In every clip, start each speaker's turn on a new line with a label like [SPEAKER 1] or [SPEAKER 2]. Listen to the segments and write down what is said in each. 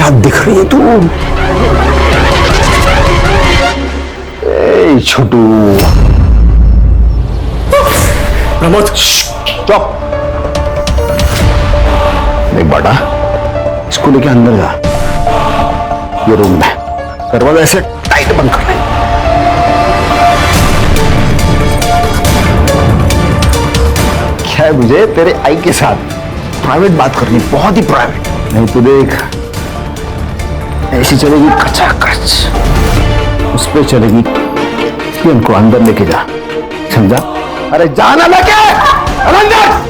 [SPEAKER 1] क्या दिख रही है तू? ए छोटू।
[SPEAKER 2] प्रमोद
[SPEAKER 1] चुप। देख बेटा, इसको लेके अंदर जा। ये रूम में दरवाजा ऐसे टाइट बंद कर ले। क्या है मुझे तेरे आई के साथ प्राइवेट बात करनी, बहुत ही प्राइवेट। नहीं तो देख, ऐसी चलेगी कचाकच, उस पे चलेगी कि उनको अंदर लेके जा, समझा? अरे जाना लेके अंदर।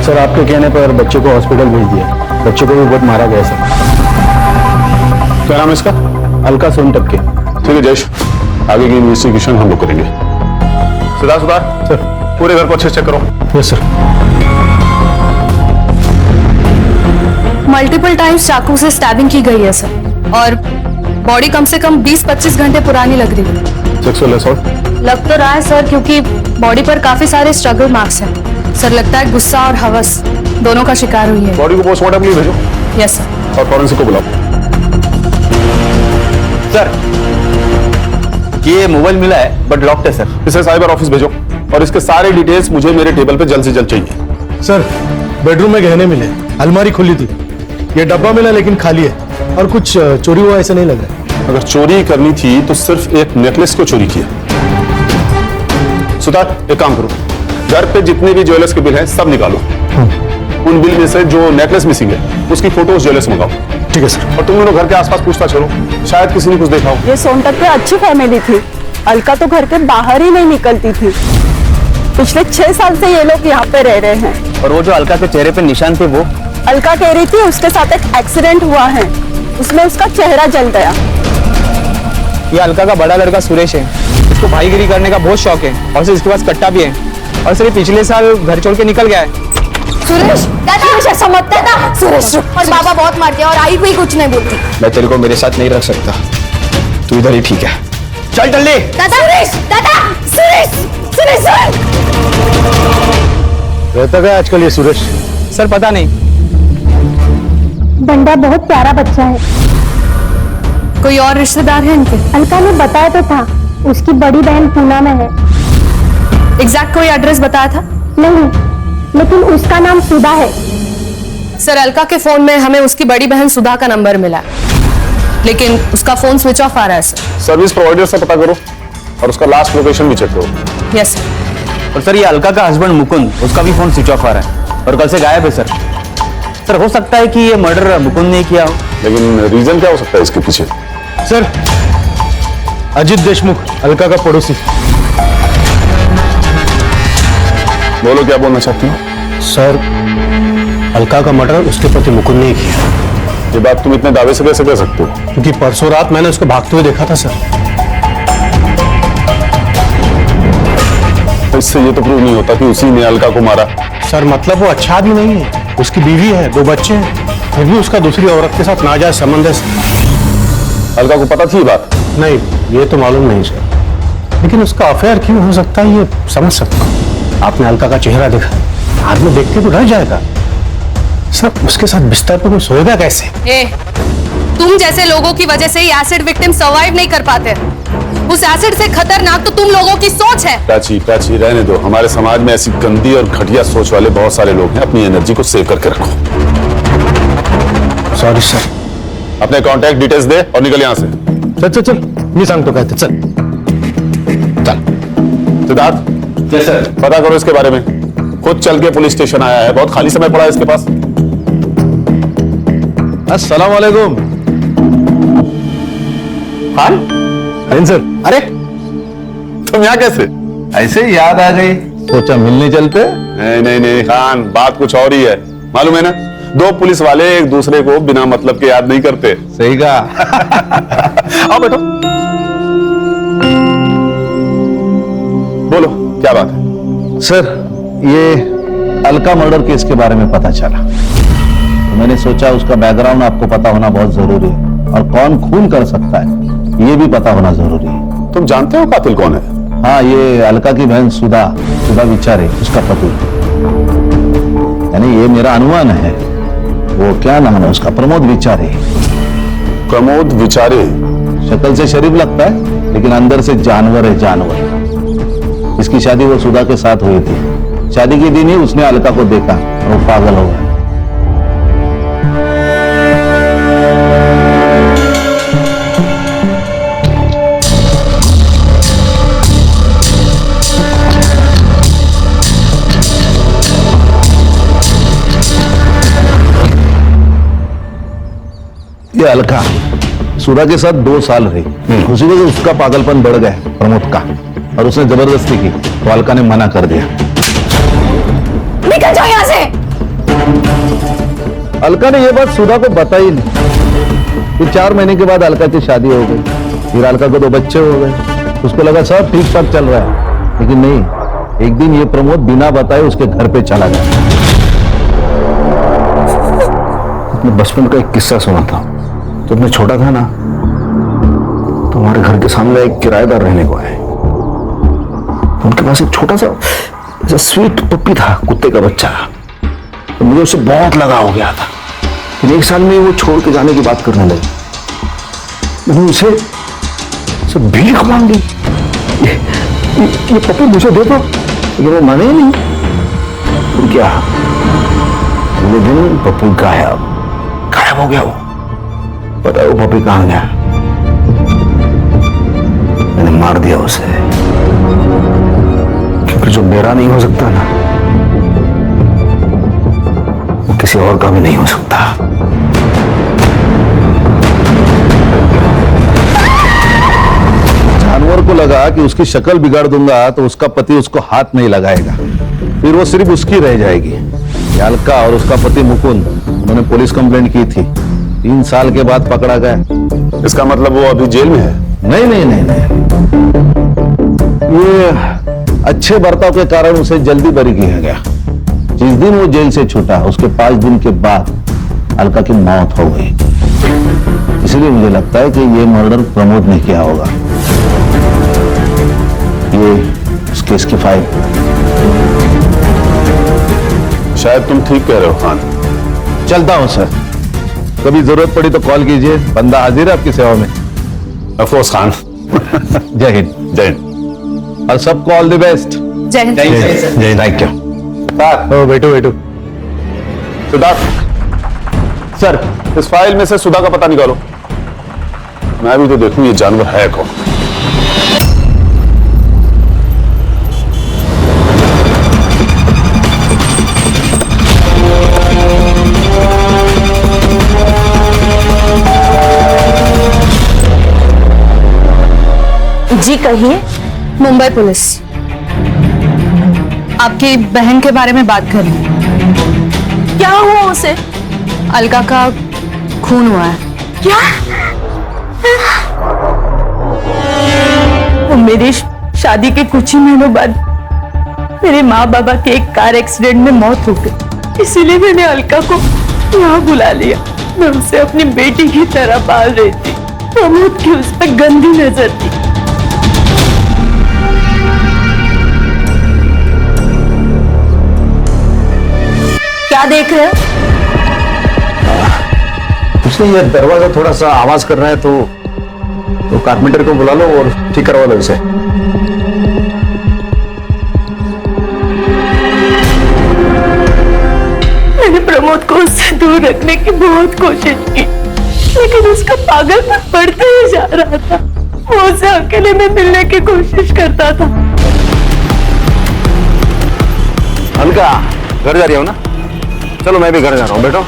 [SPEAKER 1] सर, आपके कहने पर बच्चे को हॉस्पिटल भेज दिया। बच्चे को भी बहुत मारा गया सर।
[SPEAKER 2] क्या नाम है इसका?
[SPEAKER 1] अलका सोनटक के।
[SPEAKER 2] ठीक है जयेश, आगे की इन्वेस्टिगेशन हम लोग करेंगे। सुधार
[SPEAKER 1] सर,
[SPEAKER 2] पूरे घर को अच्छे से चेक करो।
[SPEAKER 1] Yes sir.
[SPEAKER 3] मल्टीपल टाइम्स चाकू से स्टैबिंग की गई है सर, और बॉडी कम से कम 20-25 घंटे पुरानी लग रही है।
[SPEAKER 2] सेक्सुअल असॉल्ट
[SPEAKER 3] लग तो रहा है सर, क्योंकि बॉडी पर काफी सारे स्ट्रगल मार्क्स हैं। सर, लगता है गुस्सा और हवस दोनों का शिकार हुई है।
[SPEAKER 2] बॉडी को पोस्टमार्टम के लिए भेजो।
[SPEAKER 3] Yes sir.
[SPEAKER 2] और फॉरेंसिक को बुलाओ।
[SPEAKER 4] सर, ये मोबाइल मिला है बट लॉक्ड है सर।
[SPEAKER 2] इसे साइबर ऑफिस भेजो और इसके सारे डिटेल्स मुझे मेरे टेबल पे जल्द से जल्द चाहिए।
[SPEAKER 5] सर, बेडरूम में गहने मिले, अलमारी खुली थी, ये डब्बा मिला लेकिन खाली है, और कुछ चोरी हुआ ऐसा नहीं लग रहा।
[SPEAKER 2] अगर चोरी करनी थी तो सिर्फ एक नेकलेस को चोरी किया। सुधार, एक काम करो, घर पे जितने भी ज्वेलर्स के बिल हैं सब निकालो। उन बिल में से जो नेकलेस मिसिंग है उसकी फोटोज ज्वेलर्स मंगाओ।
[SPEAKER 5] ठीक है सर।
[SPEAKER 2] और तुम लोग घर के आसपास पूछताछ करो, शायद किसी ने कुछ देखा हो।
[SPEAKER 6] ये सोनटक पे अच्छी फैमिली थी। अलका तो घर के बाहर ही नहीं निकलती थी। पिछले 6 साल से ये लोग यहाँ पे रह रहे हैं।
[SPEAKER 4] और वो जो अलका के चेहरे पे निशान थे, वो
[SPEAKER 6] अलका कह रही थी उसके साथ एक एक्सीडेंट हुआ है, उसमें उसका चेहरा जल गया।
[SPEAKER 4] ये अलका का बड़ा लड़का सुरेश है, इसको भाईगिरी करने का बहुत शौक है, और सर इसके पास कट्टा भी है। और सर ये पिछले साल घर छोड़ के निकल गया है।
[SPEAKER 3] सुरेश, सुरेश ऐसा मत कहना। सुरेश, और बाबा बहुत मारते हैं और आई हुई कुछ नहीं बोलती।
[SPEAKER 1] मैं तेरे को मेरे साथ नहीं रख सकता, तू इधर ही ठीक है। चल जल्दी।
[SPEAKER 3] दादा, सुरेश, सुरेश।
[SPEAKER 5] रहता क्या आजकल ये सुरेश?
[SPEAKER 4] सर पता नहीं।
[SPEAKER 7] बंडा बहुत प्यारा बच्चा है।
[SPEAKER 3] कोई और रिश्तेदार है इनके?
[SPEAKER 7] अलका ने बताया तो था, उसकी बड़ी बहन पूना में है।
[SPEAKER 3] एग्जैक्ट कोई एड्रेस बताया था?
[SPEAKER 7] नहीं, लेकिन उसका नाम सुधा है।
[SPEAKER 3] सर, अलका के फोन में हमें उसकी बड़ी बहन सुधा का नंबर मिला, लेकिन उसका फोन स्विच ऑफ आ रहा है सर।
[SPEAKER 2] सर्विस प्रोवाइडर से पता करो और उसका लास्ट लोकेशन भी चेक करो।
[SPEAKER 3] Yes sir.
[SPEAKER 4] और सर ये अलका का हस्बैंड मुकुंद, उसका भी फोन स्विच ऑफ आ रहा है और कल से गायब है सर। सर हो सकता है कि ये मर्डर मुकुंद ने किया हो।
[SPEAKER 2] लेकिन रीजन क्या हो सकता है इसके पीछे?
[SPEAKER 5] सर, अजित देशमुख, अलका का पड़ोसी।
[SPEAKER 2] बोलो, क्या बोलना चाहती हो?
[SPEAKER 5] सर, अलका का मर्डर उसके पति मुकुंद ने ही किया।
[SPEAKER 2] ये बात तुम इतने दावे से कैसे कह सकते हो?
[SPEAKER 5] क्योंकि परसों रात मैंने उसको भागते हुए देखा था सर।
[SPEAKER 2] इससे ये तो प्रूव नहीं होता कि उसी ने अलका को मारा।
[SPEAKER 5] सर, मतलब वो अच्छा आदमी नहीं है, उसकी बीवी है, 2 बच्चे हैं, फिर भी उसका दूसरी औरत के साथ नाजायज संबंध है।
[SPEAKER 2] अलका को पता थी ये बात?
[SPEAKER 5] नहीं, ये तो मालूम नहीं सर, लेकिन उसका अफेयर क्यों हो सकता है ये समझ सकता हूँ। आपने अलका का चेहरा देखा, आदमी देख के तो डर जाएगा। सर, उसके साथ बिस्तर पर कोई सोएगा कैसे?
[SPEAKER 3] तुम जैसे लोगों की वजह से ही एसिड विक्टिम सर्वाइव नहीं कर पाते। उस एसिड से खतरनाक तो तुम लोगों की सोच है।
[SPEAKER 2] प्राची, रहने दो। हमारे समाज में ऐसी गंदी और घटिया सोच वाले बहुत सारे लोग हैं। अपनी एनर्जी को सेव करके रखो।
[SPEAKER 5] Sorry sir.
[SPEAKER 2] अपने कॉन्टैक्ट डिटेल्स दे और निकल यहाँ से।
[SPEAKER 5] चल चल चल, मी सांगतो काय ते, चल
[SPEAKER 2] चल। Siddharth,
[SPEAKER 4] yes sir.
[SPEAKER 2] पता करो इसके बारे में। खुद चल के पुलिस स्टेशन आया है, बहुत खाली समय पड़ा है इसके पास।
[SPEAKER 5] अस्सलाम वालेकुम।
[SPEAKER 2] खान
[SPEAKER 5] सर।
[SPEAKER 2] अरे तुम यहाँ कैसे?
[SPEAKER 4] ऐसे ही याद आ गई, सोचा मिलने चलते।
[SPEAKER 2] नहीं नहीं नहीं खान, बात कुछ और ही है, मालूम है ना? दो पुलिस वाले एक दूसरे को बिना मतलब के याद नहीं करते।
[SPEAKER 1] सही कहा।
[SPEAKER 2] आओ बैठो, बोलो क्या बात है?
[SPEAKER 1] सर, ये अलका मर्डर केस के बारे में पता चला, तो मैंने सोचा उसका बैकग्राउंड आपको पता होना बहुत जरूरी है, और कौन खून कर सकता है ये भी पता होना जरूरी है।
[SPEAKER 2] तुम जानते हो कातिल कौन है?
[SPEAKER 1] हाँ, ये अलका की बहन सुधा विचारे, उसका पति। यानी ये मेरा अनुमान है। वो क्या नाम है उसका? प्रमोद विचारे।
[SPEAKER 2] प्रमोद विचारे?
[SPEAKER 1] शक्ल से शरीफ लगता है, लेकिन अंदर से जानवर है, जानवर। इसकी शादी वो सुधा के साथ हुई थी। शादी के दिन ही उसने अलका को देखा और वो पागल हो गया। ये अलका सुधा के साथ 2 साल रही, उसी वजह उसका पागलपन बढ़ गया प्रमोद का, और उसने जबरदस्ती की, तो अलका ने मना कर दिया।
[SPEAKER 3] निकल जाओ यहाँ से।
[SPEAKER 1] अलका ने यह बात सुधा को बताई नहीं। फिर 4 महीने के बाद अलका की शादी हो गई। फिर अलका को 2 बच्चे हो गए। उसको लगा सब ठीक ठाक चल रहा है, लेकिन नहीं। एक दिन ये प्रमोद बिना बताए उसके घर पे चला गया। अपने बचपन का एक किस्सा सुना था। जब मैं छोटा था ना, तो हमारे घर के सामने एक किराएदार रहने को आए। तो उनके पास एक छोटा सा स्वीट पप्पी था, कुत्ते का बच्चा। तो मुझे उससे बहुत लगाव हो गया था। फिर 1 साल में वो छोड़ के जाने की बात करने लगे। मैंने उसे भीख मांगी, ये पप्पी मुझे दे दो, लेकिन वो माने ही नहीं। तो क्या, अगले दिन पप्पू गायब हो गया। वो पता है वो पप्पी कहां गया? मैंने मार दिया उसे, क्योंकि जो मेरा नहीं हो सकता ना, वो किसी और का भी नहीं हो सकता। जानवर को लगा कि उसकी शक्ल बिगाड़ दूंगा तो उसका पति उसको हाथ नहीं लगाएगा, फिर वो सिर्फ उसकी रह जाएगी। अलका और उसका पति मुकुंद, उन्होंने पुलिस कंप्लेंट की थी। 3 साल के बाद पकड़ा गया।
[SPEAKER 2] इसका मतलब वो अभी जेल में है?
[SPEAKER 1] नहीं। ये अच्छे बर्ताव के कारण उसे जल्दी बरी किया गया। जिस दिन वो जेल से छूटा, उसके 5 दिन के बाद अलका की मौत हो गई। इसलिए मुझे लगता है कि ये मर्डर प्रमोद ने किया होगा। ये उस केस की फाइल।
[SPEAKER 2] शायद तुम ठीक कह रहे हो खान।
[SPEAKER 1] चलता हूं सर, कभी जरूरत पड़ी तो कॉल कीजिए, बंदा हाजिर है आपकी सेवा में।
[SPEAKER 2] Of course Khan.
[SPEAKER 1] जय हिंद।
[SPEAKER 2] जय हिंद।
[SPEAKER 1] और सबको ऑल द बेस्ट।
[SPEAKER 3] जय हिंद।
[SPEAKER 1] जय हिंद। Thank you.
[SPEAKER 5] बैठो।
[SPEAKER 2] सिद्धार्थ,
[SPEAKER 1] सर,
[SPEAKER 2] इस फाइल में से सुधा का पता निकालो। मैं भी तो देखूं ये जानवर है कौन।
[SPEAKER 6] जी कहिए।
[SPEAKER 3] मुंबई पुलिस आपकी बहन के बारे में बात कर रही है।
[SPEAKER 6] क्या हुआ उसे?
[SPEAKER 3] अलका का खून हुआ है।
[SPEAKER 6] क्या? वो मेरी शादी के कुछ ही महीनों बाद मेरे माँ बाबा के एक कार एक्सीडेंट में मौत हो गई। इसीलिए मैंने अलका को यहाँ बुला लिया। मैं उसे अपनी बेटी की तरह पाल रही थी। प्रमोद की उस पर गंदी नजर थी। क्या देख रहे हो?
[SPEAKER 1] उसने ये दरवाजा थोड़ा सा आवाज कर रहा है, तो कारपेंटर को बुला लो और ठीक करवा लो इसे।
[SPEAKER 6] मैंने प्रमोद को उससे दूर रखने की बहुत कोशिश की, लेकिन उसका पागलपन बढ़ता ही जा रहा था। वो उसे अकेले में मिलने की कोशिश करता था।
[SPEAKER 1] अलका, घर जा रही हो ना? चलो मैं भी घर जा रहा हूँ, बैठो।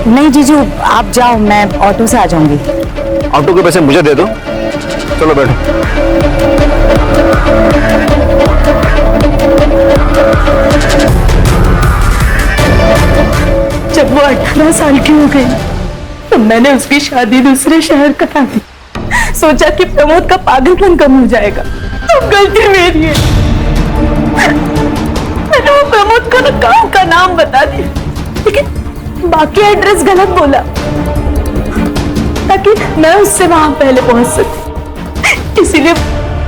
[SPEAKER 8] नहीं जीजू, आप जाओ, मैं ऑटो से आ जाऊंगी।
[SPEAKER 1] ऑटो के पैसे मुझे दे दो। चलो बैठो।
[SPEAKER 6] जब वो 18 साल की हो गई तो मैंने उसकी शादी दूसरे शहर करा दी। सोचा कि प्रमोद का पागलपन कम हो जाएगा। अब गलती मेरी है, मैंने वो प्रमोद को ना गांव का नाम बता दिया, लेकिन बाकी एड्रेस गलत बोला ताकि मैं उससे वहां पहले पहुंच सकूं। इसीलिए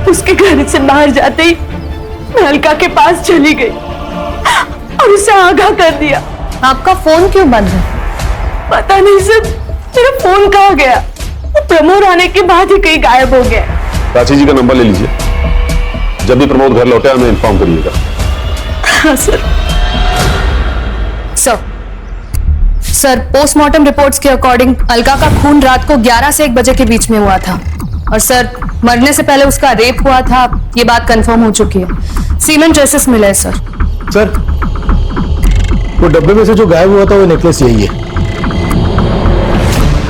[SPEAKER 6] उसके घर से बाहर जाते ही मैं अलका के पास चली गई और उसे आगाह कर दिया।
[SPEAKER 3] आपका फोन क्यों बंद है?
[SPEAKER 6] पता नहीं सर, मेरा फोन कहाँ गया? वो प्रमोद आने के बाद ही कहीं गायब हो गया।
[SPEAKER 2] प्राची जी का नंबर ले लीजिए, जब भी प्रमोद घर लौटे हमें इन्फॉर्म करिएगा।
[SPEAKER 6] हाँ सर।
[SPEAKER 3] सर पोस्टमार्टम रिपोर्ट्स के अकॉर्डिंग अलका का खून रात को 11 से 1 बजे के बीच में हुआ था और सर मरने से पहले उसका रेप हुआ था, ये बात कंफर्म हो चुकी है। सीमेंट ट्रेसेस मिले हैं सर।
[SPEAKER 5] सर वो डब्बे में से जो गायब हुआ था वो नेकलेस यही है।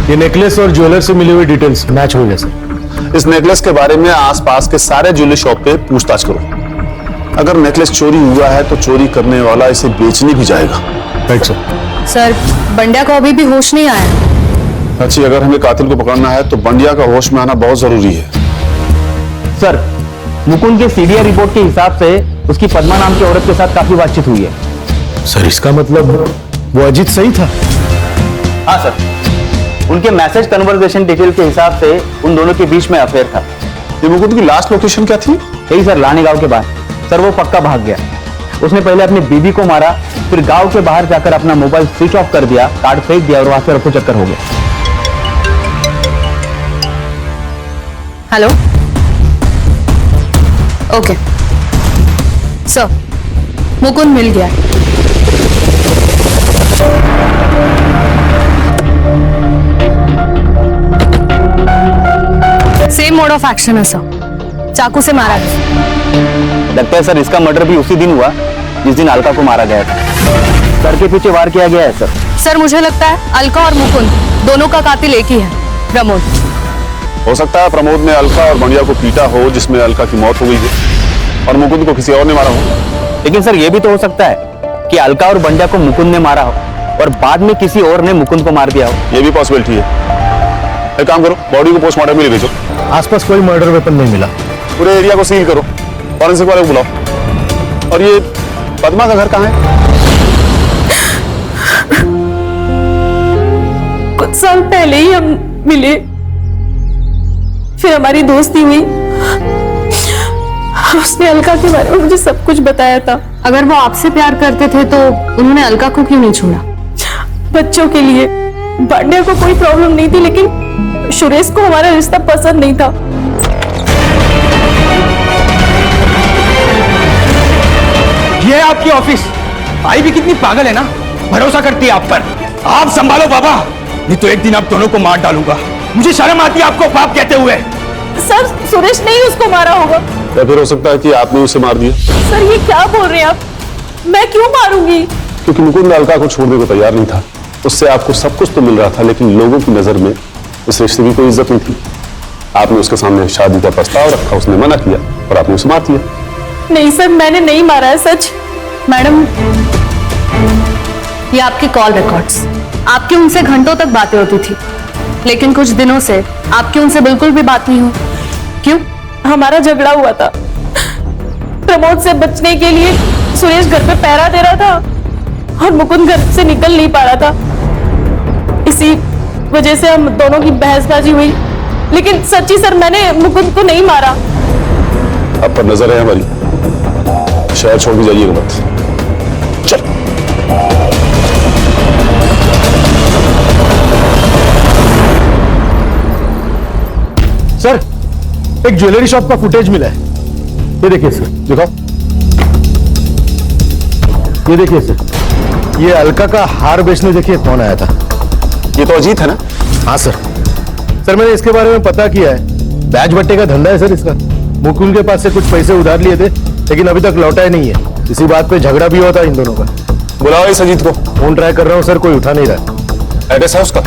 [SPEAKER 5] ये नेकलेस और ज्वेलर से मिली हुई डिटेल्स मैच हो गए सर।
[SPEAKER 2] इस नेकलेस के बारे में आसपास के सारे ज्वेलरी शॉप पे पूछताछ करो। अगर नेकलेस चोरी हुआ है तो चोरी करने वाला इसे बेचने भी जाएगा।
[SPEAKER 5] Right sir.
[SPEAKER 3] सर बंड्या को अभी भी होश नहीं आया।
[SPEAKER 2] अच्छी, अगर हमें कातिल को पकड़ना है तो बंडिया का होश में आना बहुत जरूरी है।
[SPEAKER 4] सर, मुकुंद के सीडीआर रिपोर्ट के हिसाब से उसकी पद्मा नाम की औरत के साथ काफी बातचीत हुई है।
[SPEAKER 5] सर इसका मतलब वो अजीत सही था?
[SPEAKER 4] हाँ सर, उनके मैसेज कन्वर्सेशन डिटेल के हिसाब से उन दोनों के बीच में अफेयर था।
[SPEAKER 2] ये मुकुंद की लास्ट लोकेशन क्या थी?
[SPEAKER 4] यही सर, लानी गांव के बाद। सर वो पक्का भाग गया। उसने पहले अपनी बीबी को मारा, फिर गांव के बाहर जाकर अपना मोबाइल स्विच ऑफ कर दिया, कार्ड फेंक दिया और वहां से रफू चक्कर हो गया।
[SPEAKER 3] हेलो, ओके सर, मुकुंद मिल गया। सेम मोड ऑफ एक्शन है सर, चाकू से मारा गया।
[SPEAKER 4] लगता है सर इसका मर्डर भी उसी दिन हुआ जिस दिन अलका को मारा गया था। सर के पीछे वार किया गया है सर।
[SPEAKER 3] सर मुझे लगता है अलका और मुकुंद दोनों का कातिल एक ही है, प्रमोद।
[SPEAKER 2] हो सकता है प्रमोद ने अलका और बंडिया को पीटा हो, जिसमें अलका की मौत हो गई है, और मुकुंद को किसी और ने मारा हो।
[SPEAKER 4] लेकिन सर ये भी तो हो सकता है कि अलका और बंडिया को मुकुंद ने मारा हो और बाद में किसी और ने मुकुंद को मार दिया हो।
[SPEAKER 2] ये भी पॉसिबिलिटी है। एक काम करो, बॉडी को पोस्टमार्टम के लिए भेजो।
[SPEAKER 5] आसपास कोई मर्डर वेपन नहीं मिला।
[SPEAKER 2] पूरे एरिया को सील करो, फॉरेंसिक वाले को बुलाओ। और ये पद्मा का घर कहाँ है?
[SPEAKER 6] कुछ साल पहले ही हम मिले, फिर हमारी दोस्ती हुई। उसने अलका के बारे में मुझे सब कुछ बताया था।
[SPEAKER 3] अगर वो आपसे प्यार करते थे तो उन्होंने अलका को क्यों नहीं छोड़ा?
[SPEAKER 6] बच्चों के लिए। बंड्या को कोई प्रॉब्लम नहीं थी, लेकिन सुरेश को हमारा रिश्ता पसंद नहीं था।
[SPEAKER 4] ये है आपकी ऑफिस। आई भी कितनी पागल है ना, भरोसा करती है आप पर। आप संभालो बाबा, नहीं तो एक दिन आप दोनों को मार डालूंगा। मुझे शर्म आती है आपको बाप कहते हुए।
[SPEAKER 6] सर सुरेश ने ही उसको मारा होगा।
[SPEAKER 2] या फिर हो सकता है कि आपने उसे मार दिया।
[SPEAKER 6] सर ये क्या बोल रहे हैं आप? मैं क्यों मारूंगी?
[SPEAKER 2] क्योंकि मुकुंद अलका को छोड़ने को तैयार नहीं था। उससे आपको सब कुछ तो मिल रहा था, लेकिन लोगों की नजर में उस रिश्ते की कोई इज्जत नहीं थी। आपने उसके सामने शादी का प्रस्ताव रखा, उसने मना किया और आपने उसे मार दिया।
[SPEAKER 6] नहीं सर, मैंने नहीं मारा है, सच।
[SPEAKER 3] मैडम, ये आपके कॉल रिकॉर्ड्स, आपकी उनसे घंटों तक बातें होती थी, लेकिन कुछ दिनों से आपकी उनसे बिल्कुल भी बात नहीं हो। क्यों?
[SPEAKER 6] हमारा झगड़ा हुआ था। प्रमोद से बचने के लिए सुरेश घर पे पहरा दे रहा था और मुकुंद घर से निकल नहीं पा रहा था। इसी वजह से हम दोनों की बहसबाजी हुई। लेकिन सच्ची सर, मैंने मुकुंद को नहीं मारा।
[SPEAKER 2] आप पर नजर है हमारी, शहर छोड़ के जाइएगा मत। चल।
[SPEAKER 5] सर एक ज्वेलरी शॉप का फुटेज मिला है, ये देखिए सर।
[SPEAKER 2] दिखाओ।
[SPEAKER 5] ये देखिए सर, ये अलका का हार बेचने देखिए कौन आया था।
[SPEAKER 2] ये तो अजीत है ना?
[SPEAKER 5] हाँ सर। सर मैंने इसके बारे में पता किया है, बैच बट्टे का धंधा है सर इसका। मुकुंद के पास से कुछ पैसे उधार लिए थे, लेकिन अभी तक लौटा ही नहीं है। इसी बात पे झगड़ा भी हुआ था इन दोनों का।
[SPEAKER 2] बुलाओ इस अजीत को।
[SPEAKER 5] फोन ट्राई कर रहा हूँ सर, कोई उठा नहीं रहा।
[SPEAKER 2] एड्रेस है उसका?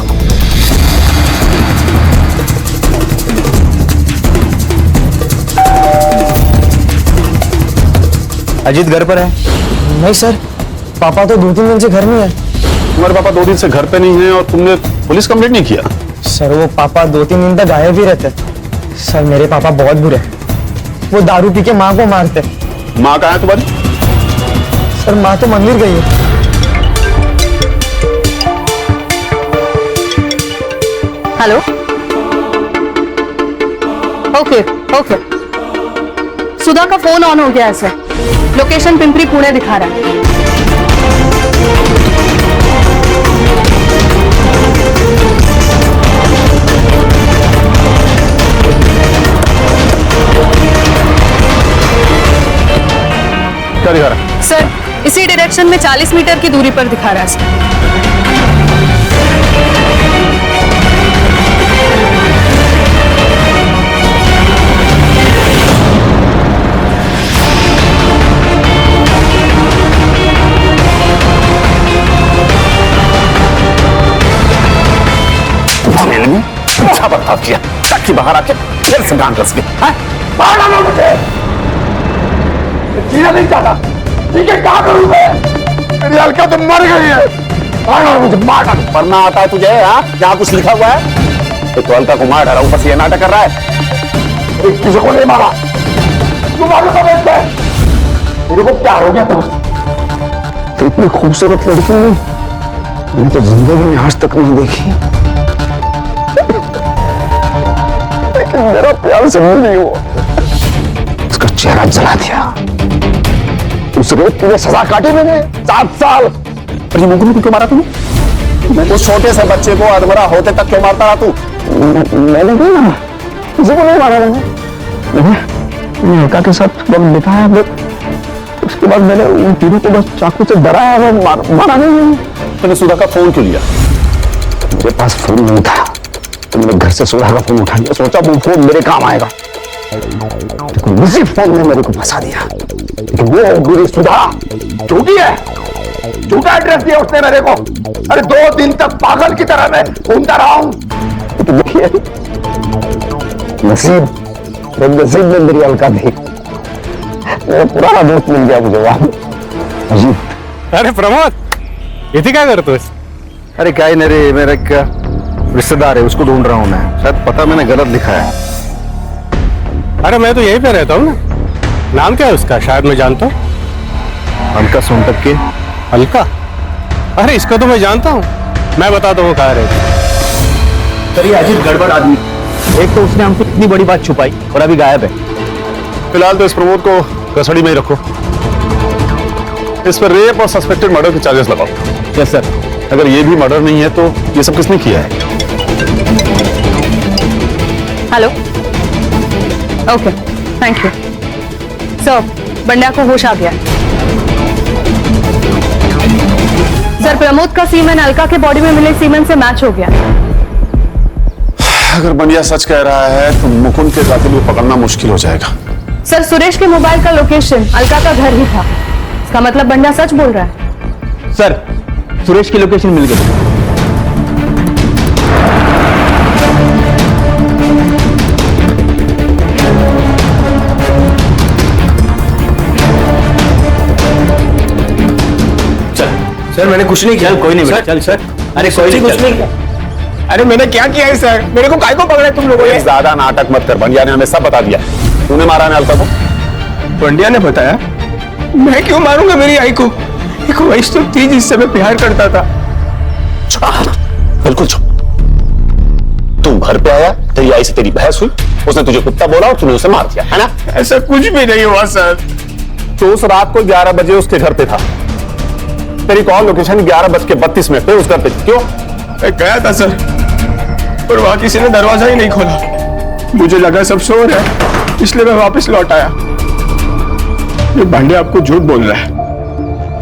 [SPEAKER 4] अजीत घर पर है?
[SPEAKER 9] नहीं सर, पापा तो 2-3 दिन से घर में है।
[SPEAKER 2] तुम्हारे पापा 2 दिन से घर पे नहीं है और तुमने पुलिस कंप्लेंट नहीं किया?
[SPEAKER 9] सर वो पापा 2-3 दिन तक गायब ही रहते। सर मेरे पापा बहुत बुरे, वो दारू पी के माँ को मारते।
[SPEAKER 2] माँ कहाँ है तुम्हारी?
[SPEAKER 9] सर माँ तो मंदिर गई है।
[SPEAKER 3] हेलो, ओके ओके, सुधा का फोन ऑन हो गया है सर, लोकेशन पिंपरी पुणे दिखा रहा है।
[SPEAKER 2] क्या दिखा रहा है?
[SPEAKER 3] सर इसी डायरेक्शन में 40 मीटर की दूरी पर दिखा रहा है सर।
[SPEAKER 1] अच्छा बर्ताव किया ताकि बाहर आके फिर से गांड रस गए। बाहर डालो मुझे, जीना नहीं चाहता, ठीक है? क्या करूं मैं? मेरी अलका तो मर गई है। बाहर डालो मुझे, मार डालो। मरना आता है तुझे? हाँ, यहाँ कुछ लिखा हुआ है? तो अलका को मार डाला, ऊपर से ये नाटक कर रहा है। किसी को नहीं मारा, तू मारो सब है। मेरे को क्या हो गया? तो इतनी खूबसूरत लड़की मैंने तो जिंदगी में आज तक नहीं देखी। मेरा प्यार से नहीं हुआ, उसका चेहरा जला दिया। उस रेप के लिए सजा काटी मैंने 7 साल। और ये मुकुंद को क्यों मारा तूने? उस छोटे से बच्चे को अधमरा होते तक क्यों मारता रहा तू? मैंने नहीं मारा, किसी को नहीं मारा मैंने लड़का के साथ वक्त बिताया। उसके बाद मैंने उन तीनों को बस चाकू से डराया, मारा नहीं।
[SPEAKER 2] तूने सुधा का फोन क्यों लिया?
[SPEAKER 1] मेरे पास फोन नहीं था तो मैंने घर से सुधा का फोन उठा लिया, सोचा वो फोन मेरे काम आएगा। उसी फोन ने मेरे को फंसा दिया। लेकिन वो मेरी सुधा झूठी है, झूठा एड्रेस दिया उसने मेरे को। अरे 2 दिन तक पागल की तरह मैं घूमता रहा हूं। तो देखिए नसीब में मेरी अलका थी, मेरा पुराना दोस्त मिल गया मुझे वहां। अजीब।
[SPEAKER 5] अरे प्रमोद, इथे काय करतोस?
[SPEAKER 1] अरे क्या ही नहीं रे, मेरा एक रिश्तेदार है, उसको ढूंढ रहा हूं मैं। शायद पता मैंने गलत लिखा है।
[SPEAKER 5] अरे मैं तो यहीं पे रहता हूँ ना। नाम क्या है उसका? शायद मैं जानता हूँ।
[SPEAKER 1] अलका सोनटक के।
[SPEAKER 5] अलका? अरे इसको तो मैं जानता हूँ, मैं बताता हूँ कहाँ रहती।
[SPEAKER 4] सर ये अजीब गड़बड़ आदमी, एक तो उसने हमसे इतनी बड़ी बात छुपाई और अभी गायब है।
[SPEAKER 2] फिलहाल तो इस प्रमोद को कस्टडी में ही रखो। इस पर रेप और सस्पेक्टेड मर्डर के चार्जेस लगाओ।
[SPEAKER 4] Yes sir.
[SPEAKER 2] अगर ये भी मर्डर नहीं है तो ये सब किसने किया है?
[SPEAKER 3] Hello, okay, thank you sir. Bandya को होश आ गया। सर प्रमोद का सीमेन अलका के बॉडी में मिले सीमेन से मैच हो गया।
[SPEAKER 2] अगर बंडिया सच कह रहा है तो मुकुंद के कातिल को पकड़ना मुश्किल हो जाएगा।
[SPEAKER 3] सर सुरेश के मोबाइल का लोकेशन अलका का घर ही था, इसका मतलब बंड्या सच बोल रहा है।
[SPEAKER 4] सर सुरेश की लोकेशन मिल गई।
[SPEAKER 9] सर मैंने कुछ नहीं किया।
[SPEAKER 4] कोई नहीं बेटा, चल सर। अरे कोई नहीं, कुछ नहीं किया। अरे मैंने क्या किया है सर? मेरे को काय को पकड़े तुम लोगों ने?
[SPEAKER 2] ज्यादा नाटक मत कर, बंडिया ने हमें सब बता दिया। तूने मारा ना अलका को?
[SPEAKER 4] पंड्या ने बताया। मैं क्यों मारूंगा मेरी आई को? एक वैश तो थी जिससे मैं प्यार करता था।
[SPEAKER 2] बिल्कुल चुप। तू घर पे आया, तेरी आई से तेरी बहस हुई, उसने तुझे कुत्ता बोला और तूने उसे मार दिया, है ना?
[SPEAKER 4] ऐसा कुछ भी नहीं हुआ सर।
[SPEAKER 2] तो उस रात को 11 बजे उसके घर पे था। तेरी कॉल लोकेशन 11:32 पे उस घर पे थी। क्यों?
[SPEAKER 4] मैं गया था सर, पर वहां किसी ने दरवाजा ही नहीं खोला। मुझे लगा सब सो रहे हैं, इसलिए मैं वापस लौट आया। ये भांडे आपको झूठ बोल रहा है,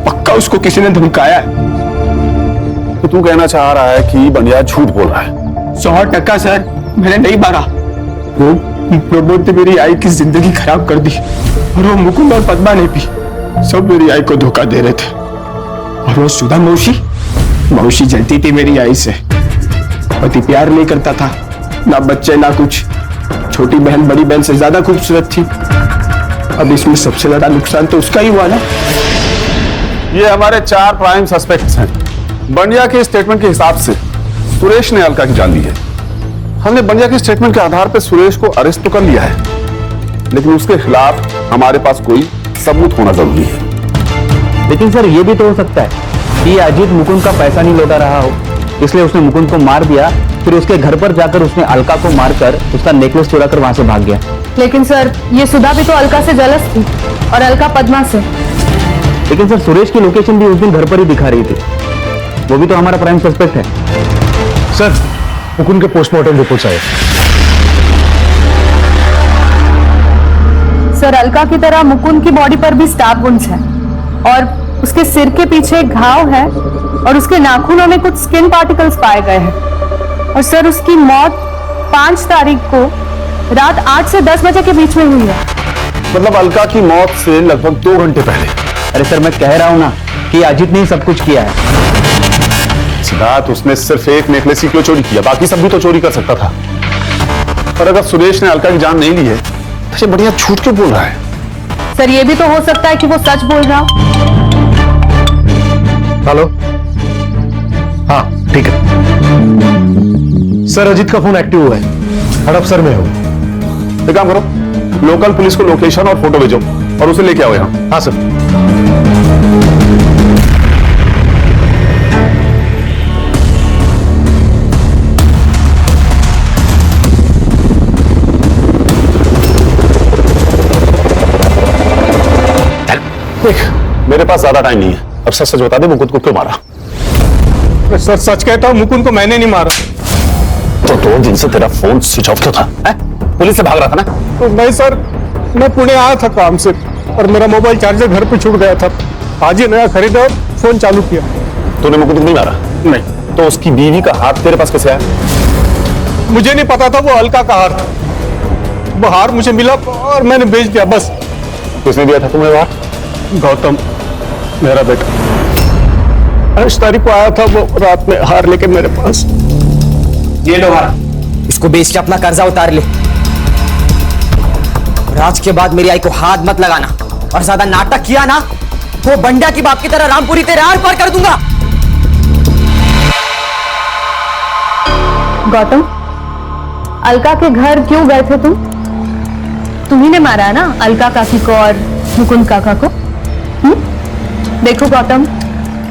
[SPEAKER 4] पक्का उसको किसी ने धमकाया है।
[SPEAKER 2] तो तू कहना चाह रहा है कि बंडिया झूठ बोल रहा है?
[SPEAKER 4] 100% सर, मैंने नहीं मारा। वो प्रमोद ने मेरी आई की जिंदगी खराब कर दी, और वो मुकुंद और पद्मा ने भी सब मेरी आई को धोखा दे रहे थे। और वो सुधा मौसी जलती थी मेरी आई से। पति प्यार नहीं करता था, ना बच्चे ना कुछ। छोटी बहन बड़ी बहन से ज्यादा खूबसूरत थी। अब इसमें सबसे ज्यादा नुकसान तो उसका ही हुआ ना।
[SPEAKER 2] ये हमारे 4 प्राइम सस्पेक्ट्स हैं, बंडिया के स्टेटमेंट के हिसाब से सुरेश ने अलका की जान ली है। हमने बंडिया के स्टेटमेंट के आधार पर सुरेश को अरेस्ट तो कर लिया है, लेकिन उसके खिलाफ हमारे पास कोई सबूत होना जरूरी है।
[SPEAKER 5] लेकिन सर ये भी तो हो सकता है कि अजीत मुकुंद का पैसा नहीं लौटा रहा हो, इसलिए उसने मुकुंद को मार दिया, फिर उसके घर पर जाकर उसने अलका को मारकर उसका नेकलेस चुरा कर वहां से भाग गया।
[SPEAKER 3] लेकिन सर ये सुधा भी तो अलका से जलस थी और अलका पद्मा से।
[SPEAKER 5] लेकिन सर सुरेश की लोकेशन भी उस दिन घर पर ही दिखा रही थी, वो भी तो हमारा प्राइम सस्पेक्ट है।
[SPEAKER 1] सर मुकुंद के पोस्टमार्टम रिपोर्ट्स आए।
[SPEAKER 3] सर अलका की तरह मुकुंद की बॉडी पर भी स्टैब वुंड्स हैं और उसके सिर के पीछे एक घाव है और उसके नाखूनों में कुछ स्किन पार्टिकल्स पाए गए हैं। और सर उसकी मौत 5 तारीख को रात 8 से 10 बजे के बीच में हुई है।
[SPEAKER 2] मतलब अलका की मौत से लगभग 2 घंटे पहले।
[SPEAKER 5] अरे सर मैं कह रहा हूं ना कि अजीत ने ही सब कुछ किया है।
[SPEAKER 2] सिद्धार्थ, उसने सिर्फ एक नेकलेस ही क्यों चोरी किया? बाकी सब भी तो चोरी कर सकता था। और अगर सुरेश ने अलका की जान नहीं ली है तो ये बढ़िया झूठ क्यों बोल रहा है?
[SPEAKER 3] सर ये भी तो हो सकता है कि वो सच बोल रहा हो।
[SPEAKER 1] हेलो, हाँ ठीक है सर, अजीत का फोन एक्टिव हुआ है, हड़पसर में हो।
[SPEAKER 2] एक काम करो, लोकल पुलिस को लोकेशन और फोटो भेजो और उसे लेके आओ यहाँ।
[SPEAKER 1] हाँ सर।
[SPEAKER 2] देख, मेरे पास ज्यादा टाइम नहीं है, अब सच सच बता दे मुकुंद को क्यों मारा?
[SPEAKER 4] सर सच कहता हूँ, मुकुंद को मैंने नहीं मारा।
[SPEAKER 2] तो 2 दिन से तेरा फोन स्विच ऑफ क्यों था? पुलिस से भाग रहा था ना?
[SPEAKER 4] तो नहीं सर, मैं पुणे आया था काम से और मेरा मोबाइल चार्जर घर पे छूट गया था। आज ही नया खरीदा और फोन चालू किया।
[SPEAKER 2] तूने मुकुंद को नहीं मारा?
[SPEAKER 4] नहीं।
[SPEAKER 2] तो उसकी बीवी का हाथ तेरे पास कैसे आया?
[SPEAKER 4] मुझे नहीं पता था वो अलका का हार था। वो हार मुझे मिला और मैंने बेच दिया बस।
[SPEAKER 2] किसने दिया था तुम्हें वो हार?
[SPEAKER 4] गौतम, मेरा बेटा। 8 तारीख को आया था वो रात में हार लेके मेरे पास।
[SPEAKER 9] ये लो हार, इसको बेच के अपना कर्जा उतार ले। और आज के बाद मेरी आई को हाथ मत लगाना और ज्यादा नाटक किया ना तो बंडा की बाप की तरह रामपुरी तेरे आर पार कर दूंगा।
[SPEAKER 3] गौतम, अलका के घर क्यों गए थे तुम? तुम्ही ने मारा है ना अलका काकी को और मुकुंद काका को? देखो गौतम,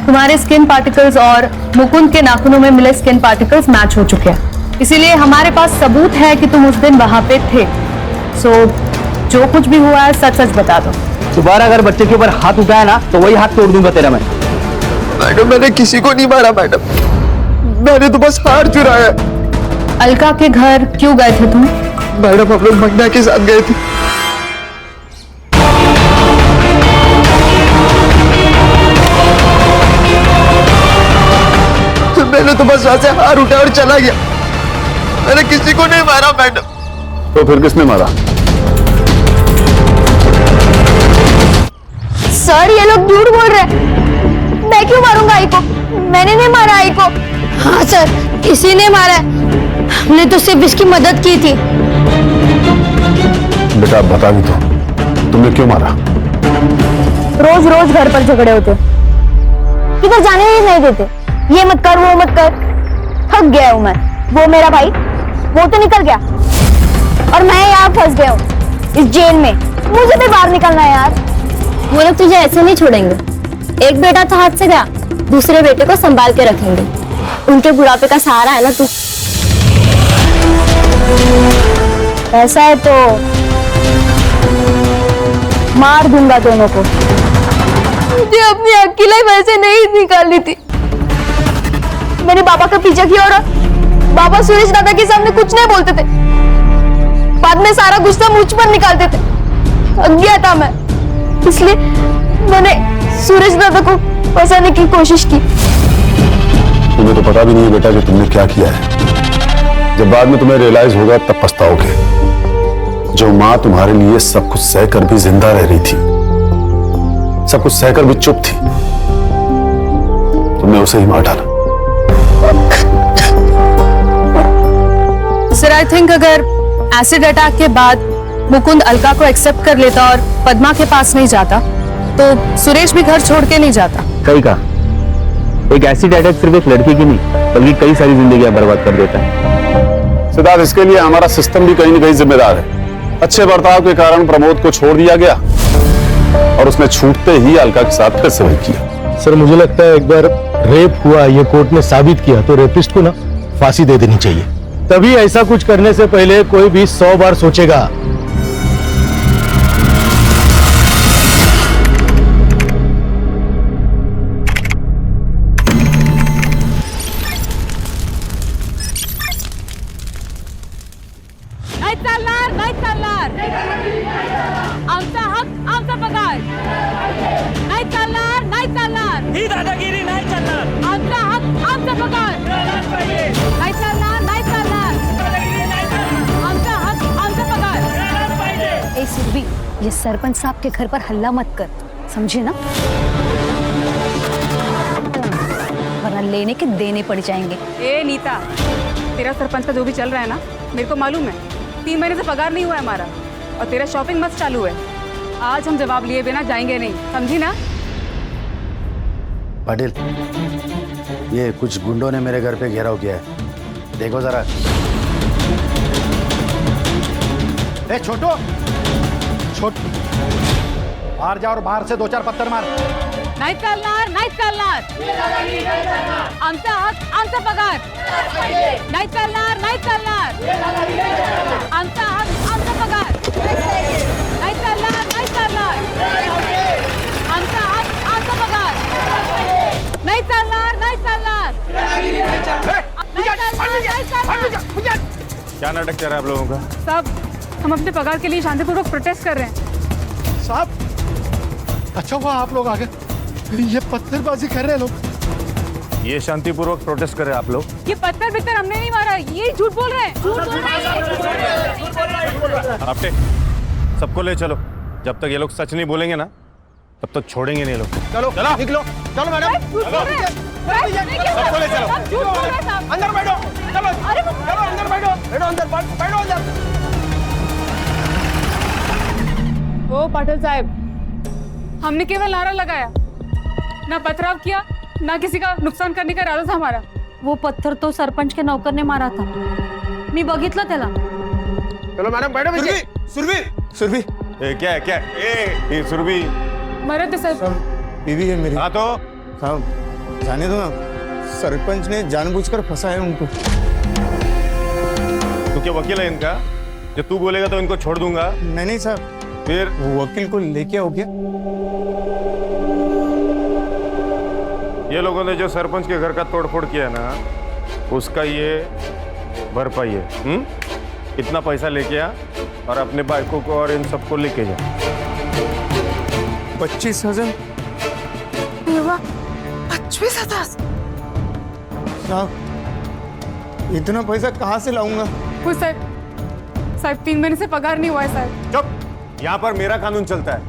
[SPEAKER 3] तुम्हारे स्किन पार्टिकल्स और मुकुंद के नाखूनों में मिले स्किन पार्टिकल्स मैच हो चुके हैं, इसीलिए हमारे पास सबूत है कि तुम उस दिन वहां पे थे। सो जो कुछ भी हुआ है सच सच बता दो।
[SPEAKER 5] दोबारा अगर बच्चे के ऊपर हाथ उठाया ना तो वही हाथ तोड़ दूंगा तेरा मैं।
[SPEAKER 4] मैडम, मैंने किसी को नहीं मारा मैडम, मैंने तो बस हार चुराया।
[SPEAKER 3] अलका के घर क्यों गए थे तुम?
[SPEAKER 4] मैडम हम लोग बंडा के साथ गए थे। मैंने तो बस वहां से हार उठा और चला गया। मैंने किसी को नहीं मारा मैडम।
[SPEAKER 2] तो फिर किसने मारा?
[SPEAKER 7] सर ये लोग झूठ बोल रहे हैं। मैं क्यों मारूंगा आई को? मैंने नहीं मारा आई को। हाँ सर, इसी ने मारा है। हमने तो सिर्फ इसकी मदद की थी।
[SPEAKER 2] बेटा आप बता भी तो, तुमने क्यों मारा?
[SPEAKER 7] रोज रोज घर पर झगड़े होते, किधर जाने ही नहीं देते। ये मत कर, वो मत कर। थक गया हूं मैं। वो मेरा भाई, वो तो निकल गया और मैं यहाँ फंस गया हूँ इस जेल में। मुझे भी बाहर निकलना है यार। वो लोग तुझे ऐसे नहीं छोड़ेंगे। एक बेटा तो हाथ से गया, दूसरे बेटे को संभाल के रखेंगे। उनके बुढ़ापे का सहारा है ना तू। ऐसा है तो मार दूंगा दोनों को। मुझे अपनी अक्की लाइफ ऐसे नहीं निकालनी थी। मैंने बाबा का पीछा किया और बाबा सुरेश दादा के सामने कुछ नहीं बोलते थे, बाद में सारा गुस्सा मुझ पर निकालते थे। थक गया था मैं, इसलिए मैंने सूरज दादा को फंसाने की कोशिश की।
[SPEAKER 2] तुम्हें तो पता भी नहीं है बेटा कि तुमने क्या किया है। जब बाद में तुम्हें रियलाइज होगा तब पछताओगे। जो माँ तुम्हारे लिए सब कुछ सहकर भी जिंदा रह रही थी, सब कुछ सहकर भी चुप थी, तुमने उसे ही मार डाला।
[SPEAKER 3] सर आई थिंक अगर एसिड अटैक के बाद मुकुंद अलका को एक्सेप्ट कर लेता और पद्मा के पास नहीं जाता तो सुरेश भी घर छोड़ के नहीं जाता।
[SPEAKER 5] सही कहा, एक एसिड अटैक सिर्फ एक लड़की की नहीं बल्कि कई सारी जिंदगियां बर्बाद कर देता है।
[SPEAKER 2] सिद्धार्थ, इसके लिए हमारा सिस्टम भी कहीं न कहीं जिम्मेदार है। अच्छे बर्ताव के कारण प्रमोद को छोड़ दिया गया और उसने छूटते ही अलका के साथ फिर से वही किया।
[SPEAKER 5] सर मुझे लगता है एक बार रेप हुआ ये कोर्ट ने साबित किया तो रेपिस्ट को ना फांसी दे देनी चाहिए। तभी ऐसा कुछ करने से पहले कोई भी 100 बार सोचेगा।
[SPEAKER 3] नाही चालणार, नाही चालणार. आमचा हक, आमचा पगार. नाही चालणार, नाही चालणार. ही दादागिरी नाही चालणार. आमचा हक, आमचा पगार. नाही चालणार, नाही चालणार. आमचा हक, आमचा पगार.
[SPEAKER 7] ए सुरभि, ये सरपंच साहब के घर पर हल्ला मत कर, समझे ना? वरना लेने के देने पड़ जाएंगे।
[SPEAKER 3] ए नीता, तेरा सरपंच का जो भी चल रहा है ना, मेरे को मालूम है। 3 महीने से पगार नहीं हुआ है हमारा और तेरा शॉपिंग मस्त चालू है। आज हम जवाब लिए बिना जाएंगे नहीं, समझी ना?
[SPEAKER 10] पाटिल, ये कुछ गुंडों ने मेरे घर पे घेराव किया है, देखो जरा। ए छोटो, बाहर जा और बाहर से 2-4 पत्थर मार।
[SPEAKER 3] नाही चालणार, नाही चालणार. आमचा हक, आमचा पगार. नाही चालणार, नाही चालणार. आमचा हक, आमचा पगार. नाही चालणार, नाही चालणार. आमचा हक, आमचा पगार. नाही चालणार, नाही चालणार.
[SPEAKER 5] क्या नाटक चल रहा है आप लोगों का?
[SPEAKER 3] साहब, हम अपने पगार के लिए शांतिपूर्वक प्रोटेस्ट कर रहे हैं।
[SPEAKER 10] साहब, अच्छा हुआ आप लोग आ गए, ये पत्थरबाजी कर रहे हैं लोग।
[SPEAKER 5] ये शांतिपूर्वक प्रोटेस्ट कर रहे हैं आप लोग?
[SPEAKER 3] ये पत्थर बित्तर हमने नहीं मारा, ये झूठ बोल रहे हैं। झूठ बोल रहे हैं।
[SPEAKER 5] आपटे सबको ले चलो, जब तक ये लोग सच नहीं बोलेंगे ना तब तक छोड़ेंगे नहीं लोग।
[SPEAKER 10] चलो चलो निकलो, चलो मैडम,
[SPEAKER 5] सबको ले चलो।
[SPEAKER 10] अंदर बैठो, चलो चलो अंदर बैठो, बैठो अंदर, बैठो अंदर।
[SPEAKER 3] ओ पाटिल साहब, हमने केवल नारा लगाया, ना पथराव किया, ना किसी का नुकसान करने का इरादा था हमारा।
[SPEAKER 7] वो पत्थर तो सरपंच के नौकर ने मारा था, मी बघितलं त्याला।
[SPEAKER 10] चलो मैडम बैठो पीछे।
[SPEAKER 5] सुरभि क्या है? ये सुरभि
[SPEAKER 3] मरे थे सर।
[SPEAKER 10] बीवी है मेरी।
[SPEAKER 5] हाँ तो
[SPEAKER 10] साहब जाने दो ना, सरपंच ने जानबूझकर फंसाया उनको।
[SPEAKER 5] तू क्या वकील है इनका? जब तू बोलेगा तो इनको छोड़ दूंगा।
[SPEAKER 10] नहीं साहब,
[SPEAKER 5] फिर
[SPEAKER 10] वो वकील को लेके आओ क्या?
[SPEAKER 5] ये लोगों ने जो सरपंच के घर का तोड़फोड़ किया है ना, उसका ये भरपाई है। इतना पैसा लेके आ और अपने बाइकों को और इन सबको लेके जा।
[SPEAKER 10] 25,000?
[SPEAKER 3] 25,000?
[SPEAKER 10] साहब, इतना पैसा कहाँ से लाऊंगा?
[SPEAKER 3] कुछ साहब 3 महीने से पगार नहीं हुआ है साहब।
[SPEAKER 5] चुप, यहाँ पर मेरा कानून चलता है,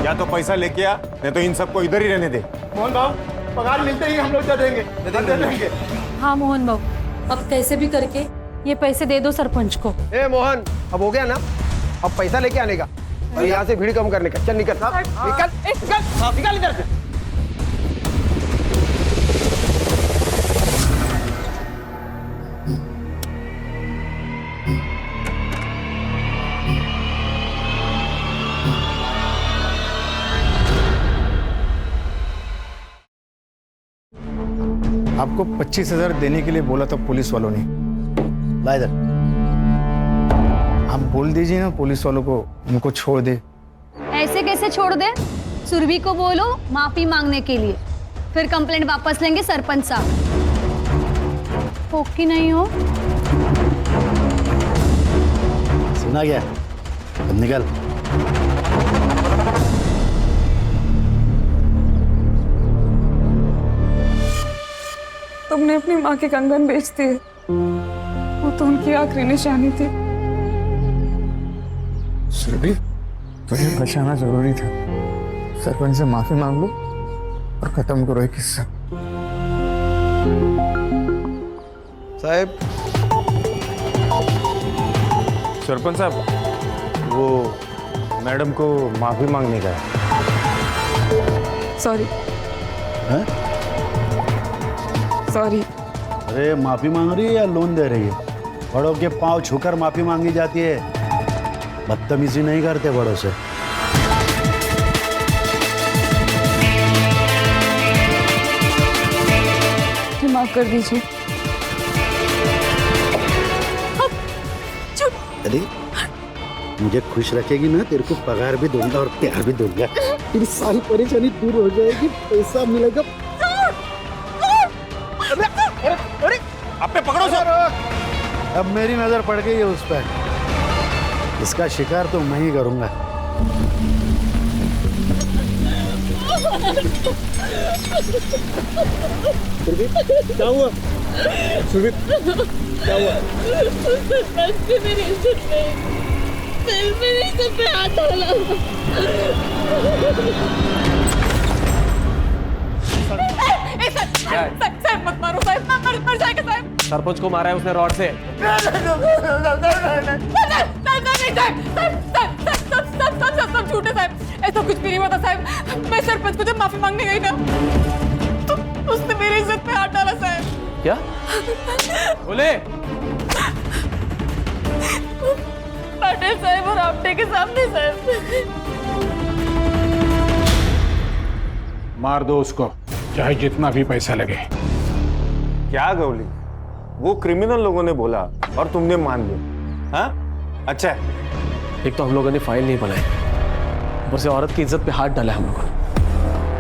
[SPEAKER 5] या तो पैसा लेके आ नहीं तो इन सबको इधर ही रहने दे।
[SPEAKER 10] मोहन भाव, पगार मिलते ही हम लोग दे देंगे।
[SPEAKER 7] हाँ मोहन बाबू, अब कैसे भी करके ये पैसे दे दो सरपंच को।
[SPEAKER 11] ए मोहन, अब हो गया ना, अब पैसा लेके आने का और यहाँ से भीड़ कम करने का। चल निकल निकल इधर से।
[SPEAKER 10] आपको 25,000 देने के लिए बोला था पुलिस वालों ने। ला इधर, आप बोल दीजिए ना पुलिस वालों को उनको छोड़ दे।
[SPEAKER 7] ऐसे कैसे छोड़ दे? सुरभि को बोलो माफी मांगने के लिए, फिर कंप्लेंट वापस लेंगे सरपंच साहब। हो कि नहीं हो?
[SPEAKER 10] सुना गया, अब निकल।
[SPEAKER 3] तुमने अपनी माँ के कंगन बेच दिए, वो तो उनकी आखिरी निशानी थी।
[SPEAKER 10] सुरभि, तुम्हें बचाना जरूरी था। सरपंच से माफी मांग लो और खत्म करो ये किस्सा।
[SPEAKER 11] साहब,
[SPEAKER 5] सरपंच साहब, वो मैडम को माफी मांगने का है।
[SPEAKER 3] सॉरी। सॉरी।
[SPEAKER 2] अरे माफी मांग रही है या लोन दे रही है? बड़ों के पांव छूकर माफी मांगी जाती है, बदतमीजी नहीं करते बड़ों से।
[SPEAKER 3] माफ कर दीजिए।
[SPEAKER 2] अरे मुझे खुश रखेगी ना, तेरे को पगार भी दूंगा और प्यार भी दूंगा। तेरी सारी परेशानी दूर हो जाएगी, पैसा मिलेगा।
[SPEAKER 11] अरे आप पे पकड़ो सर।
[SPEAKER 2] अब मेरी नजर पड़ गई है उस पर, इसका शिकार तो मैं ही करूंगा।
[SPEAKER 11] क्या हुआ सुरभि, क्या हुआ?
[SPEAKER 7] मेरी इज्जत नहीं, मेरी इज्जत पे हाथ डाला।
[SPEAKER 6] साहब मत मारो साहब, मर जाएगा साहब।
[SPEAKER 11] सरपंच को मारा है उसने रॉड से।
[SPEAKER 6] सब झूठे साहब, ऐसा कुछ भी नहीं हुआ था साहब। मैं सरपंच को जब माफी मांगने गई ना तो उसने मेरी इज्जत पे हाथ डाला साहब।
[SPEAKER 11] क्या बोले?
[SPEAKER 6] पटेल साहब और आपटे के सामने साहब।
[SPEAKER 5] मार दो उसको, चाहे जितना भी पैसा लगे।
[SPEAKER 12] क्या गौली, वो क्रिमिनल लोगों ने बोला और तुमने मान लिया? हाँ अच्छा है।
[SPEAKER 11] एक तो हम लोगों ने फाइल नहीं बनाई, ऊपर से औरत की इज्जत पे हाथ डाला हम लोगों ने।